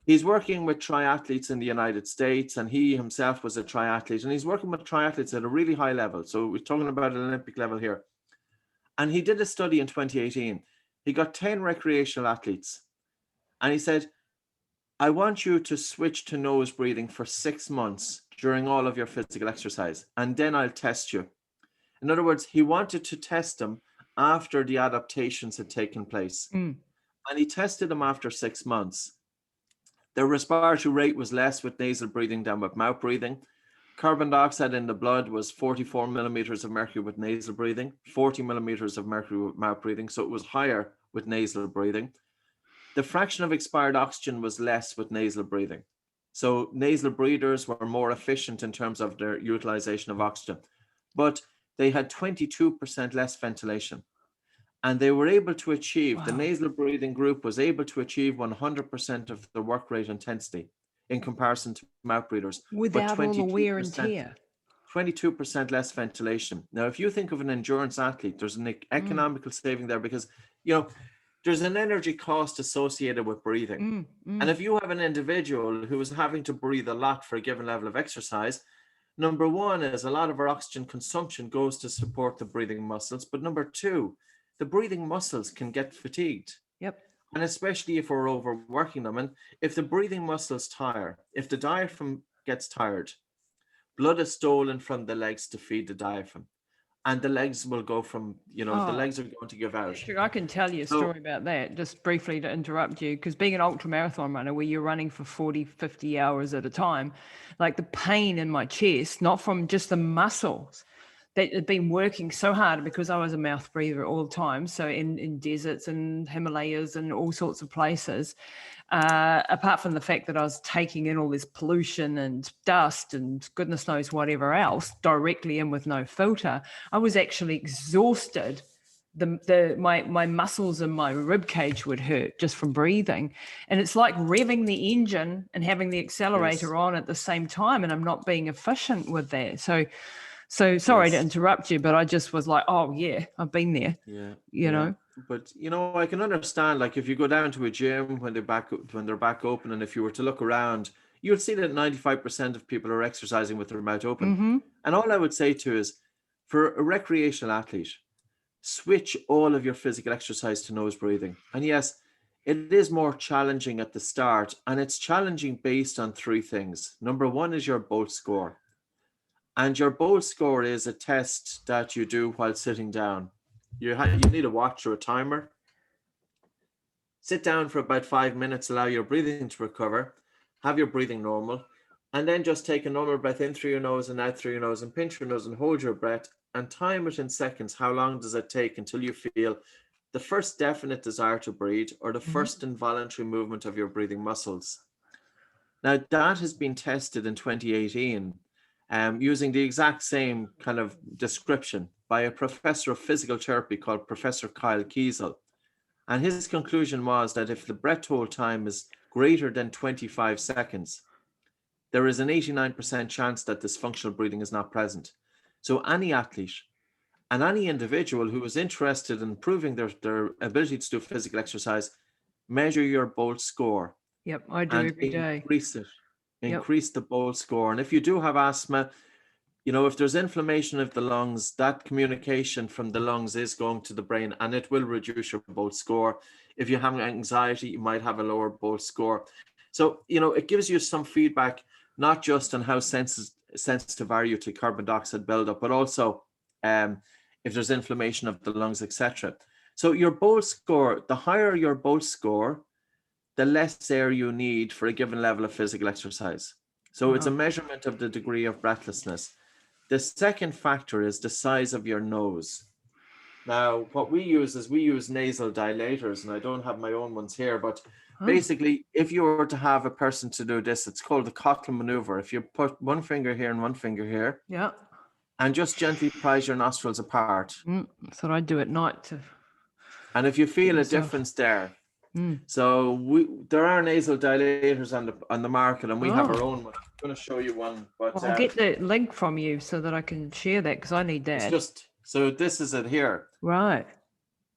He's working with triathletes in the United States, and he himself was a triathlete, and he's working with triathletes at a really high level. So we're talking about an Olympic level here. And he did a study in 2018. He got 10 recreational athletes, and he said, I want you to switch to nose breathing for 6 months during all of your physical exercise, and then I'll test you. In other words, he wanted to test them after the adaptations had taken place. And he tested them after 6 months. Their respiratory rate was less with nasal breathing than with mouth breathing. Carbon dioxide in the blood was 44 millimeters of mercury with nasal breathing, 40 millimeters of mercury with mouth breathing. So it was higher with nasal breathing. The fraction of expired oxygen was less with nasal breathing. So nasal breathers were more efficient in terms of their utilization of oxygen, but they had 22% less ventilation. And they were able to achieve, the nasal breathing group was able to achieve 100% of the work rate intensity in comparison to mouth breathers. Without all the wear and tear. 22% less ventilation. Now, if you think of an endurance athlete, there's an economical saving there because, there's an energy cost associated with breathing. And if you have an individual who is having to breathe a lot for a given level of exercise, number one is a lot of our oxygen consumption goes to support the breathing muscles. But number two, the breathing muscles can get fatigued. Yep. And especially if we're overworking them. And if the breathing muscles tire, if the diaphragm gets tired, blood is stolen from the legs to feed the diaphragm. And the legs will go from, the legs are going to give out. Sure, I can tell you a story about that, just briefly to interrupt you, because being an ultramarathon runner where you're running for 40, 50 hours at a time, like the pain in my chest, not from just the muscles that had been working so hard because I was a mouth breather all the time. So in deserts and Himalayas and all sorts of places, apart from the fact that I was taking in all this pollution and dust and goodness knows whatever else directly in with no filter, I was actually exhausted. My muscles and my rib cage would hurt just from breathing. And it's like revving the engine and having the accelerator on at the same time. And I'm not being efficient with that. So sorry to interrupt you, but I just was like, oh yeah, I've been there. You know. But I can understand, like if you go down to a gym when they're back open, and if you were to look around, you'll see that 95% of people are exercising with their mouth open. And all I would say to is, for a recreational athlete, switch all of your physical exercise to nose breathing. And yes, it is more challenging at the start, and it's challenging based on three things. Number one is your Bolt score. And your Bolt score is a test that you do while sitting down. You need a watch or a timer. Sit down for about 5 minutes, allow your breathing to recover, have your breathing normal, and then just take a normal breath in through your nose and out through your nose, and pinch your nose and hold your breath and time it in seconds. How long does it take until you feel the first definite desire to breathe or the first involuntary movement of your breathing muscles? Now, that has been tested in 2018. Using the exact same kind of description by a professor of physical therapy called Professor Kyle Kiesel. And his conclusion was that if the breath hold time is greater than 25 seconds, there is an 89% chance that dysfunctional breathing is not present. So any athlete and any individual who is interested in improving their ability to do physical exercise, measure your Bolt score. Yep, I do every day. Increase it. Increase the Bolt score. And if you do have asthma, if there's inflammation of the lungs, that communication from the lungs is going to the brain, and it will reduce your Bolt score. If you have anxiety, you might have a lower Bolt score. So, it gives you some feedback, not just on how sensitive are you to carbon dioxide buildup, but also if there's inflammation of the lungs, etc. So your Bolt score, the higher your Bolt score, the less air you need for a given level of physical exercise. So it's a measurement of the degree of breathlessness. The second factor is the size of your nose. Now, what we use nasal dilators, and I don't have my own ones here, but basically, if you were to have a person to do this, it's called the Cottle maneuver. If you put one finger here and one finger here, and just gently prise your nostrils apart. That's what I do at night to And if you feel a myself. difference there, so there are nasal dilators on the market, and we have our own one. I'm going to show you one, but Well, I'll get the link from you so that I can share that because I need it's that. just, so this is it here. Right.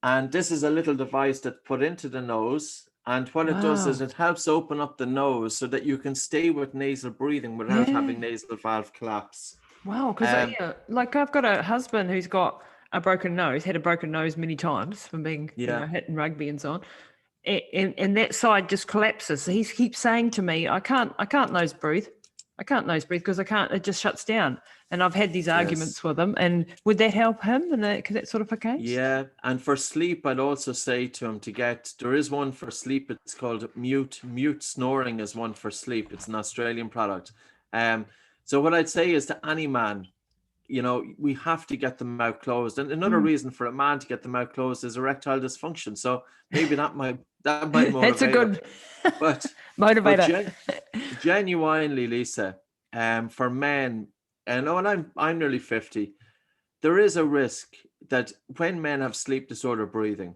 And this is a little device that's put into the nose. And what it does is it helps open up the nose so that you can stay with nasal breathing without having nasal valve collapse. Wow, because like I've got a husband who's got a broken nose, had a broken nose many times from being hit in rugby and so on. And that side just collapses. So he keeps saying to me, I can't nose breathe. I can't nose breathe because I can't, it just shuts down. And I've had these arguments with him. And would that help him in that sort of a case? Yeah. And for sleep, I'd also say to him there is one for sleep. It's called mute snoring is one for sleep. It's an Australian product. So what I'd say is to any man, we have to get the mouth closed. And another reason for a man to get the mouth closed is erectile dysfunction. So maybe that might motivate That's a good motivator. But genuinely, Lisa, for men, and I'm nearly 50, there is a risk that when men have sleep disorder breathing,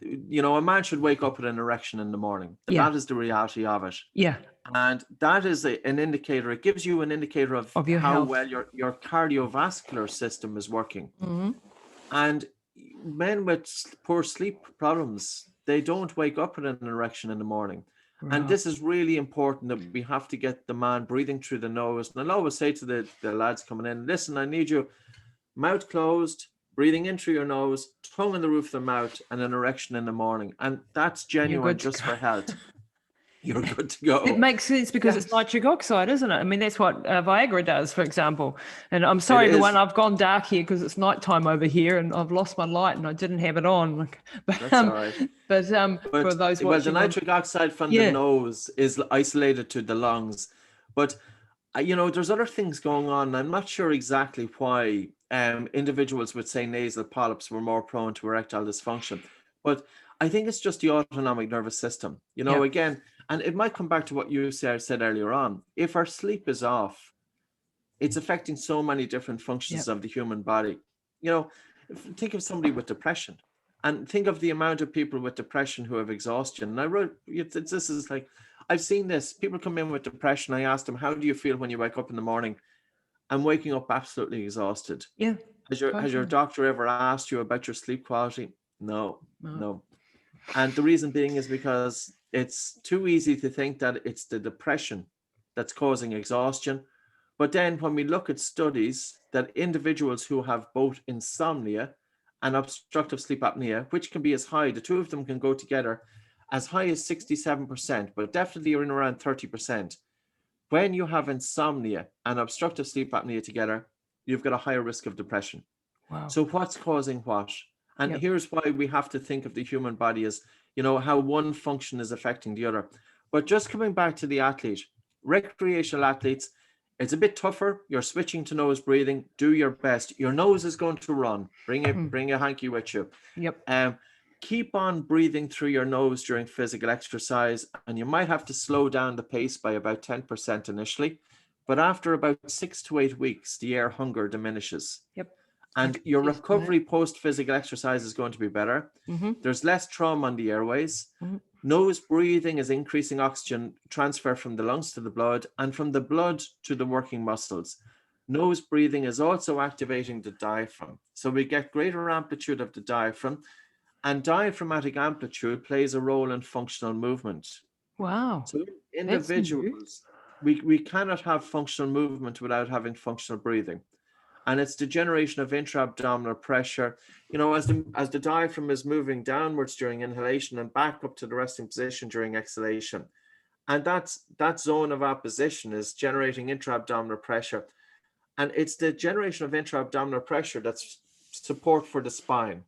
a man should wake up with an erection in the morning. That is the reality of it. Yeah. And that is an indicator. It gives you an indicator of your how health. well your cardiovascular system is working. And men with poor sleep problems, they don't wake up with an erection in the morning. Right. And this is really important, that we have to get the man breathing through the nose. And I'll always say to the lads coming in, listen, I need you mouth closed, breathing in through your nose, tongue in the roof of the mouth, and an erection in the morning. And that's genuine just for health. You're good to go. It makes sense because it's nitric oxide, isn't it? I mean, that's what Viagra does, for example. And I'm sorry, everyone, I've gone dark here because it's nighttime over here and I've lost my light and I didn't have it on. That's all right. But for those watching... Well, the nitric oxide from the nose is isolated to the lungs. But, there's other things going on. I'm not sure exactly why individuals with, say, nasal polyps were more prone to erectile dysfunction. But I think it's just the autonomic nervous system. Again... And it might come back to what you said earlier on. If our sleep is off, it's affecting so many different functions of the human body. Think of somebody with depression, and think of the amount of people with depression who have exhaustion. And I wrote, this is like, I've seen this. People come in with depression. I asked them, how do you feel when you wake up in the morning? I'm waking up absolutely exhausted. Yeah. Has your doctor ever asked you about your sleep quality? No. And the reason being is because it's too easy to think that it's the depression that's causing exhaustion. But then when we look at studies that individuals who have both insomnia and obstructive sleep apnea, which can be as high, the two of them can go together as high as 67%, but definitely in around 30%. When you have insomnia and obstructive sleep apnea together, you've got a higher risk of depression. Wow. So what's causing what? And here's why we have to think of the human body as, how one function is affecting the other. But just coming back to the athlete, recreational athletes, it's a bit tougher. You're switching to nose breathing. Do your best. Your nose is going to run. Bring a hanky with you. Yep. Keep on breathing through your nose during physical exercise, and you might have to slow down the pace by about 10% initially. But after about 6 to 8 weeks, the air hunger diminishes. Yep. And your recovery post-physical exercise is going to be better. Mm-hmm. There's less trauma on the airways. Mm-hmm. Nose breathing is increasing oxygen transfer from the lungs to the blood and from the blood to the working muscles. Nose breathing is also activating the diaphragm. So we get greater amplitude of the diaphragm, and diaphragmatic amplitude plays a role in functional movement. Wow. So individuals, we cannot have functional movement without having functional breathing. And it's the generation of intra-abdominal pressure, as the diaphragm is moving downwards during inhalation and back up to the resting position during exhalation. And that zone of opposition is generating intra-abdominal pressure. And it's the generation of intra-abdominal pressure that's support for the spine.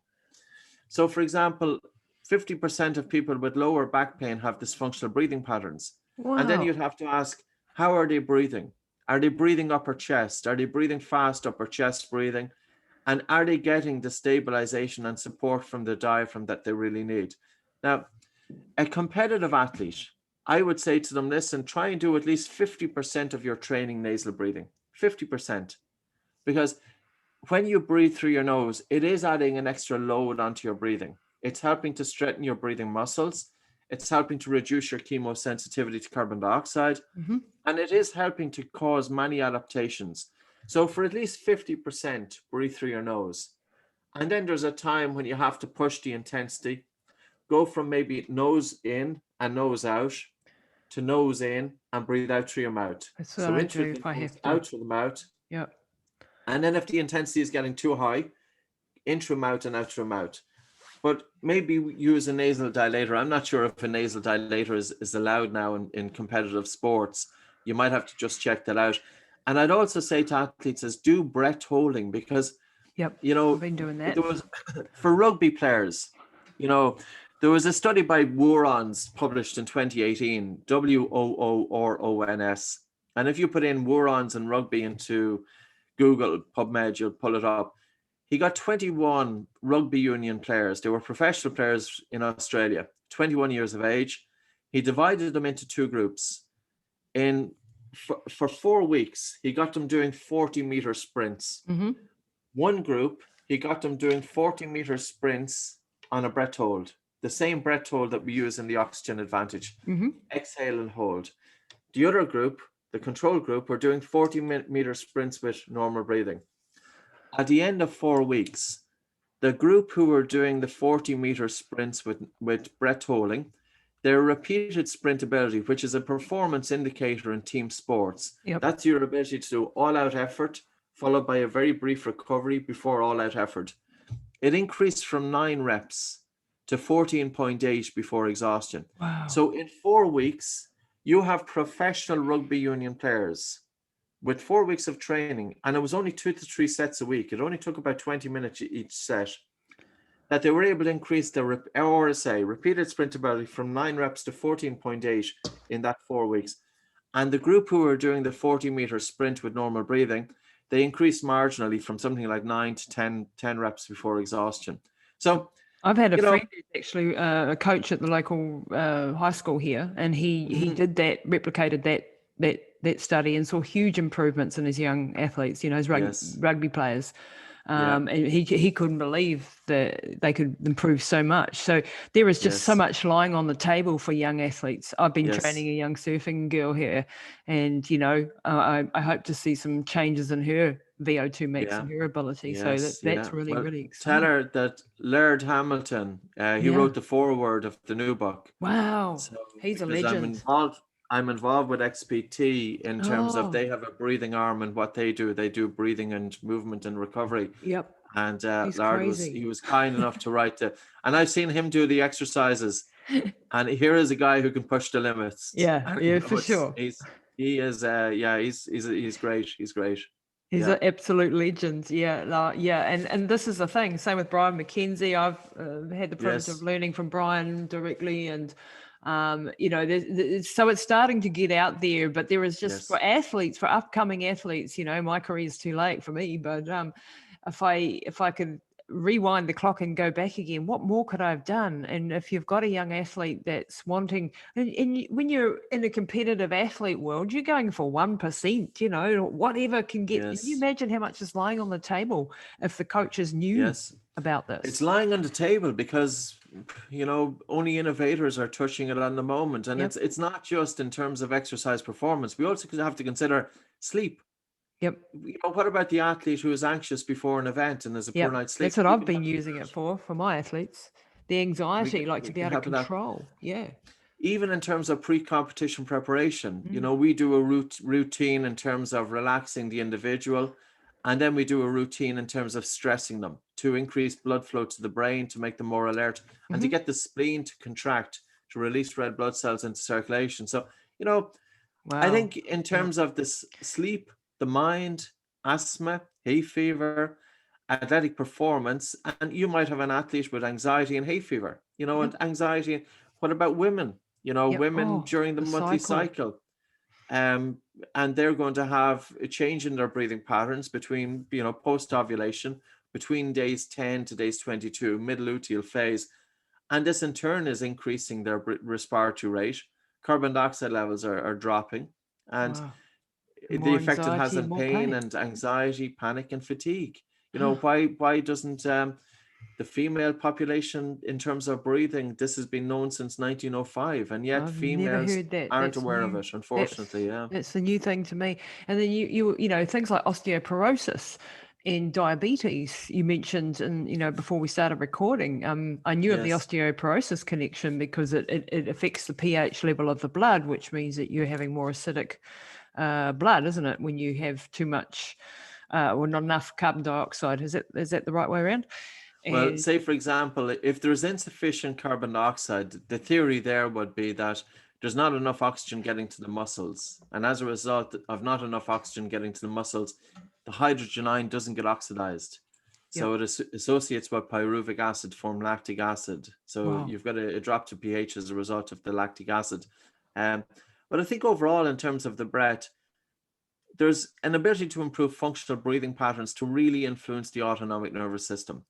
So, for example, 50% of people with lower back pain have dysfunctional breathing patterns. Wow. And then you'd have to ask, how are they breathing? Are they breathing upper chest? Are they breathing fast upper chest breathing? And are they getting the stabilization and support from the diaphragm that they really need? Now, a competitive athlete, I would say to them, listen, try and do at least 50% of your training nasal breathing, 50%. because when you breathe through your nose, it is adding an extra load onto your breathing. It's helping to straighten your breathing muscles. It's helping to reduce your chemosensitivity to carbon dioxide. Mm-hmm. And it is helping to cause many adaptations. So for at least 50%, breathe through your nose. And then there's a time when you have to push the intensity, go from maybe nose in and nose out to nose in and breathe out through your mouth. That's what So I in do through the if I nose, have to. out through the mouth. Yep. And then if the intensity is getting too high, in through mouth and out through mouth. But maybe use a nasal dilator. I'm not sure if a nasal dilator is allowed now in competitive sports. You might have to just check that out. And I'd also say to athletes is do breath holding, because, Yep. you know, I've been doing that. there was for rugby players, you know, there was a study by Woorons published in 2018, Woorons. And if you put in Woorons and rugby into Google, PubMed, you'll pull it up. He got 21 rugby union players. They were professional players in Australia, 21 years of age. He divided them into two groups. For 4 weeks, he got them doing 40-meter sprints. Mm-hmm. One group, he got them doing 40-meter sprints on a breath hold, the same breath hold that we use in the oxygen advantage. Mm-hmm. Exhale and hold. The other group, the control group, were doing 40-meter sprints with normal breathing. At the end of 4 weeks, the group who were doing the 40-meter sprints with breath holding, their repeated sprint ability, which is a performance indicator in team sports, Yep. that's your ability to do all-out effort, followed by a very brief recovery before all-out effort. It increased from 9 reps to 14.8 before exhaustion. Wow. So in 4 weeks, you have professional rugby union players with 4 weeks of training, and it was only 2 to 3 sets a week. It only took about 20 minutes each set, that they were able to increase the RSA, repeated sprint ability, from 9 reps to 14.8 in that 4 weeks. And the group who were doing the 40-meter sprint with normal breathing, they increased marginally from something like 9 to 10 reps before exhaustion. So I've had a friend who's actually a coach at the local high school here, and he did that, replicated that study, and saw huge improvements in his young athletes, you know, his rugby players. And he couldn't believe that they could improve so much. So there is just so much lying on the table for young athletes. I've been training a young surfing girl here, and, you know, I hope to see some changes in her VO2 max and her ability. So that's really, really exciting. Tell her that Laird Hamilton, he wrote the foreword of the new book. Wow. So, he's a legend. I'm involved with XPT in terms of they have a breathing arm, and what they do breathing and movement and recovery. Yep. And Laird was kind enough to write and I've seen him do the exercises, and here is a guy who can push the limits. Yeah, for sure. He's great. He's great. He's an absolute legend. And this is the thing. Same with Brian McKenzie. I've had the privilege of learning from Brian directly, and you know, so it's starting to get out there. But there is just for athletes, for upcoming athletes. You know, my career is too late for me. But if I could rewind the clock and go back again, what more could I have done? And if you've got a young athlete that's wanting, and when you're in a competitive athlete world, you're going for 1%, you know, whatever can get. Can you imagine how much is lying on the table if the coaches knew about this? It's lying on the table because, you know, only innovators are touching it on the moment. And it's not just in terms of exercise performance. We also have to consider sleep. Yep. You know, what about the athlete who is anxious before an event and has a poor night's sleep? That's what I've been using it for my athletes. The anxiety, to be able to control. Even in terms of pre-competition preparation, you know, we do a routine in terms of relaxing the individual, and then we do a routine in terms of stressing them to increase blood flow to the brain, to make them more alert, and to get the spleen to contract, to release red blood cells into circulation. So, you know, I think in terms of this sleep, the mind, asthma, hay fever, athletic performance, and you might have an athlete with anxiety and hay fever, you know, and anxiety. What about women? You know, women during the monthly cycle, and they're going to have a change in their breathing patterns between, you know, post-ovulation, between days 10 to days 22, mid-luteal phase, and this in turn is increasing their respiratory rate. Carbon dioxide levels are dropping, and the More effect it has anxiety and on more pain pain. and anxiety, panic and fatigue. Why doesn't the female population in terms of breathing, this has been known since 1905, and yet I've never females heard that. aren't That's aware of new. it, unfortunately. That's Yeah. that's a new thing to me. And then you know things like osteoporosis and diabetes you mentioned, and before we started recording, I knew of the Yes. osteoporosis connection because it affects the pH level of the blood, which means that you're having more acidic blood, isn't it? When you have too much or not enough carbon dioxide. Is that the right way around? Well, And say for example, if there's insufficient carbon dioxide, the theory there would be that there's not enough oxygen getting to the muscles. And as a result of not enough oxygen getting to the muscles, the hydrogen ion doesn't get oxidized. yep. So it associates with pyruvic acid to form lactic acid. So Wow. you've got a drop to pH as a result of the lactic acid. Um, but I think overall, in terms of the breath, there's an ability to improve functional breathing patterns to really influence the autonomic nervous system,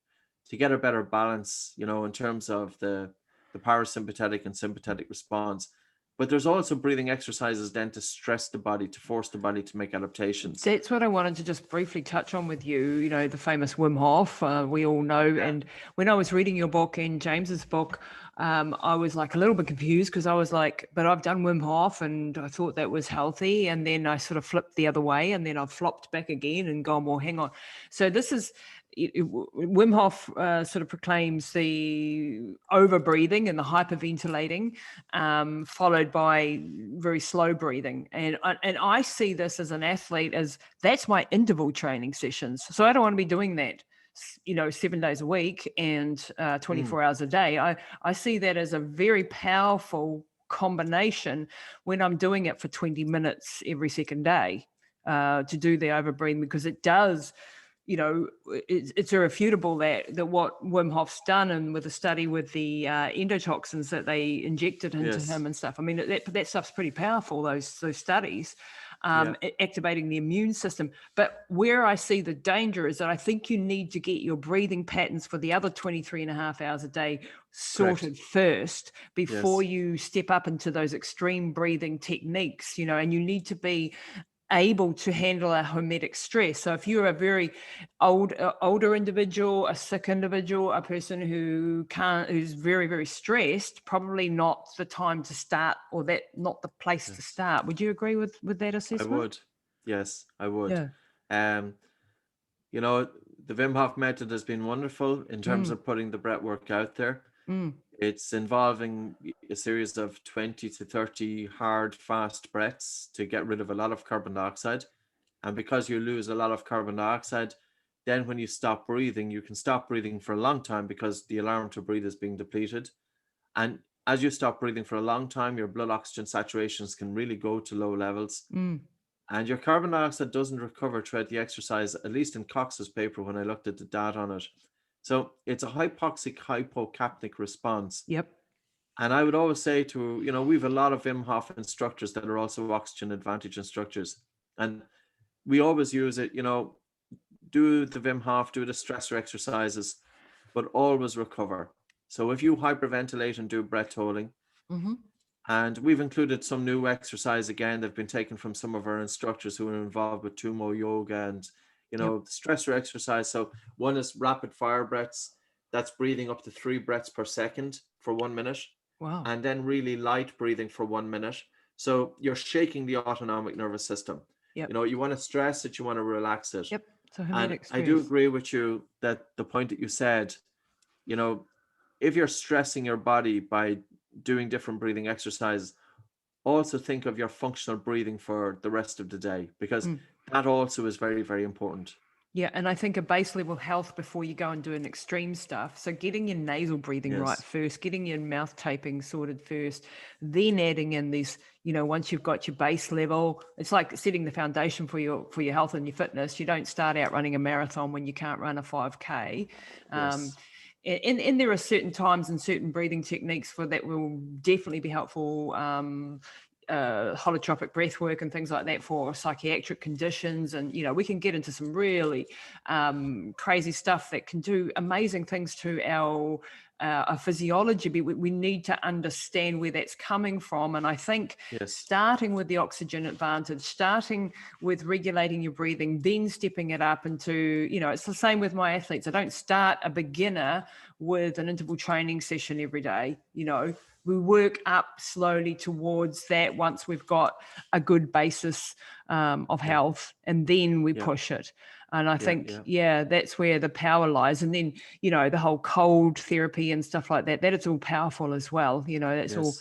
to get a better balance, in terms of the parasympathetic and sympathetic response. But there's also breathing exercises then to stress the body, to force the body to make adaptations. That's what I wanted to just briefly touch on with you. The famous Wim Hof, we all know. Yeah. And when I was reading your book and James's book, I was like a little bit confused because I was like, but I've done Wim Hof and I thought that was healthy. And then I sort of flipped the other way and then I've flopped back again and gone, well, hang on. So this is, Wim Hof sort of proclaims the over breathing and the hyperventilating, followed by very slow breathing. And I see this as an athlete as that's my interval training sessions. So I don't want to be doing that 7 days a week and 24 hours a day. I see that as a very powerful combination when I'm doing it for 20 minutes every second day to do the over breathing, because it does, it's irrefutable that what Wim Hof's done, and with the study with the endotoxins that they injected into him and stuff. I mean, that stuff's pretty powerful, those studies, activating the immune system. But where I see the danger is that I think you need to get your breathing patterns for the other 23 and a half hours a day sorted first before you step up into those extreme breathing techniques, and you need to be able to handle a hormetic stress. So if you're a very older individual, a sick individual, a person who's very, very stressed, probably not the time to start, or that not the place to start. Would you agree with that assessment? I would. Yes, I would. Yeah. The Wim Hof method has been wonderful in terms of putting the breath work out there. It's involving a series of 20 to 30 hard, fast breaths to get rid of a lot of carbon dioxide. And because you lose a lot of carbon dioxide, then when you stop breathing, you can stop breathing for a long time because the alarm to breathe is being depleted. And as you stop breathing for a long time, your blood oxygen saturations can really go to low levels. And your carbon dioxide doesn't recover throughout the exercise, at least in Cox's paper when I looked at the data on it. So it's a hypoxic hypocapnic response. Yep. And I would always say we have a lot of Wim Hof instructors that are also oxygen advantage instructors. And we always use it, do the Wim Hof, do the stressor exercises, but always recover. So if you hyperventilate and do breath holding, and we've included some new exercise again, they've been taken from some of our instructors who are involved with Tumo Yoga and stressor exercise. So one is rapid fire breaths. That's breathing up to 3 breaths per second for 1 minute. Wow. And then really light breathing for 1 minute. So you're shaking the autonomic nervous system. Yep. You want to stress it, you want to relax it. Yep. So and I do agree with you that the point that you said, if you're stressing your body by doing different breathing exercises, also think of your functional breathing for the rest of the day, because that also is very, very important. Yeah, and I think a base level health before you go and do an extreme stuff. So getting your nasal breathing right first, getting your mouth taping sorted first, then adding in these, once you've got your base level, it's like setting the foundation for your health and your fitness. You don't start out running a marathon when you can't run a 5K. And there are certain times and certain breathing techniques for that will definitely be helpful. Holotropic breath work and things like that for psychiatric conditions, and we can get into some really crazy stuff that can do amazing things to our a physiology. We need to understand where that's coming from. And I think starting with the oxygen advantage, starting with regulating your breathing, then stepping it up into, it's the same with my athletes. I don't start a beginner with an interval training session every day. We work up slowly towards that once we've got a good basis of health, and then we push it. And I think, that's where the power lies. And then, the whole cold therapy and stuff like that it's all powerful as well. That's all,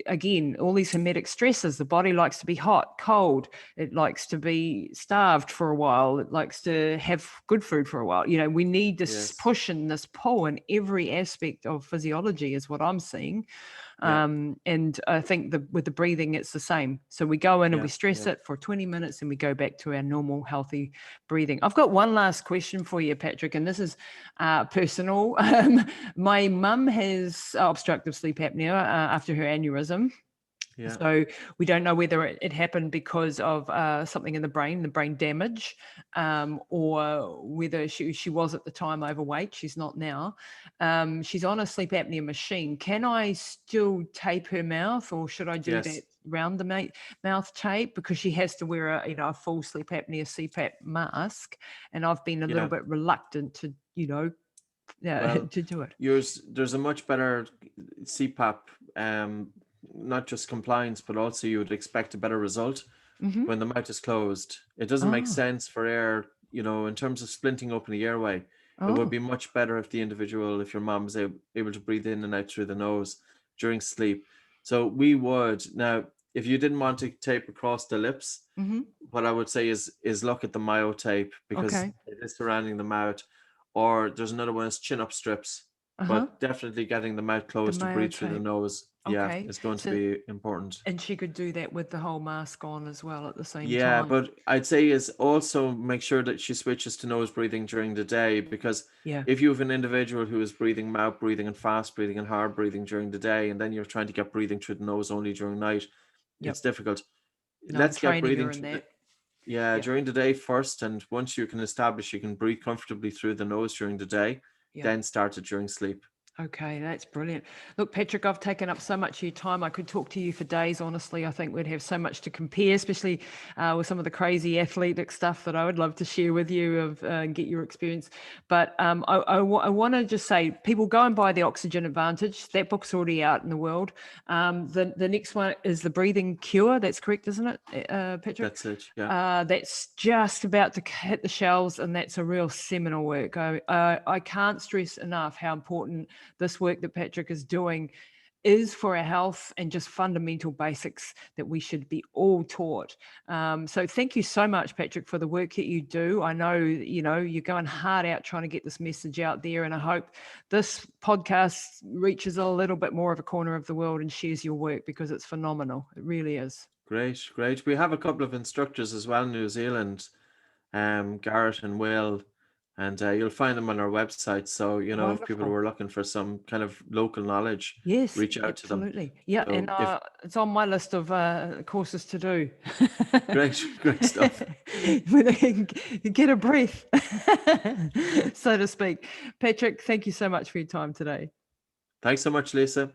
again, all these hermetic stresses. The body likes to be hot, cold. It likes to be starved for a while. It likes to have good food for a while. We need this push and this pull in every aspect of physiology is what I'm seeing. And I think with the breathing, it's the same. So we go in and we stress it for 20 minutes and we go back to our normal, healthy breathing. I've got one last question for you, Patrick, and this is personal. My mum has obstructive sleep apnea after her aneurysm. Yeah. So we don't know whether it happened because of something in the brain damage, or whether she was at the time overweight. She's not now. She's on a sleep apnea machine. Can I still tape her mouth, or should I do that round the mouth tape? Because she has to wear a full sleep apnea CPAP mask, and I've been a little bit reluctant to to do it. There's a much better CPAP. Not just compliance, but also you would expect a better result when the mouth is closed. It doesn't make sense for air, in terms of splinting open the airway. It would be much better if if your mom was able to breathe in and out through the nose during sleep. So we would, now, if you didn't want to tape across the lips, what I would say is look at the myo tape, because it is surrounding the mouth. Or there's another one is chin up strips. But definitely getting the mouth closed to breathe through the nose, is going to be important. And she could do that with the whole mask on as well at the same time. Yeah, but I'd say is also make sure that she switches to nose breathing during the day, because if you have an individual who is breathing mouth breathing and fast breathing and hard breathing during the day, and then you're trying to get breathing through the nose only during night, it's difficult. Let's get breathing during the day first, and once you can establish you can breathe comfortably through the nose during the day, then start it during sleep. Okay, that's brilliant. Look, Patrick, I've taken up so much of your time. I could talk to you for days, honestly. I think we'd have so much to compare, especially with some of the crazy athletic stuff that I would love to share with you and get your experience. But I want to just say, people go and buy The Oxygen Advantage. That book's already out in the world. The next one is The Breathing Cure. That's correct, isn't it, Patrick? That's it, yeah. That's just about to hit the shelves, and that's a real seminal work. I can't stress enough how important this work that Patrick is doing is for our health and just fundamental basics that we should be all taught. So thank you so much, Patrick, for the work that you do. I know, you're going hard out trying to get this message out there, and I hope this podcast reaches a little bit more of a corner of the world and shares your work, because it's phenomenal. It really is. Great. We have a couple of instructors as well in New Zealand, Garrett and Will. And you'll find them on our website. So, if people were looking for some kind of local knowledge, reach out to them. Absolutely. Yeah, so and it's on my list of courses to do. Great stuff. Get a breath, so to speak. Patrick, thank you so much for your time today. Thanks so much, Lisa.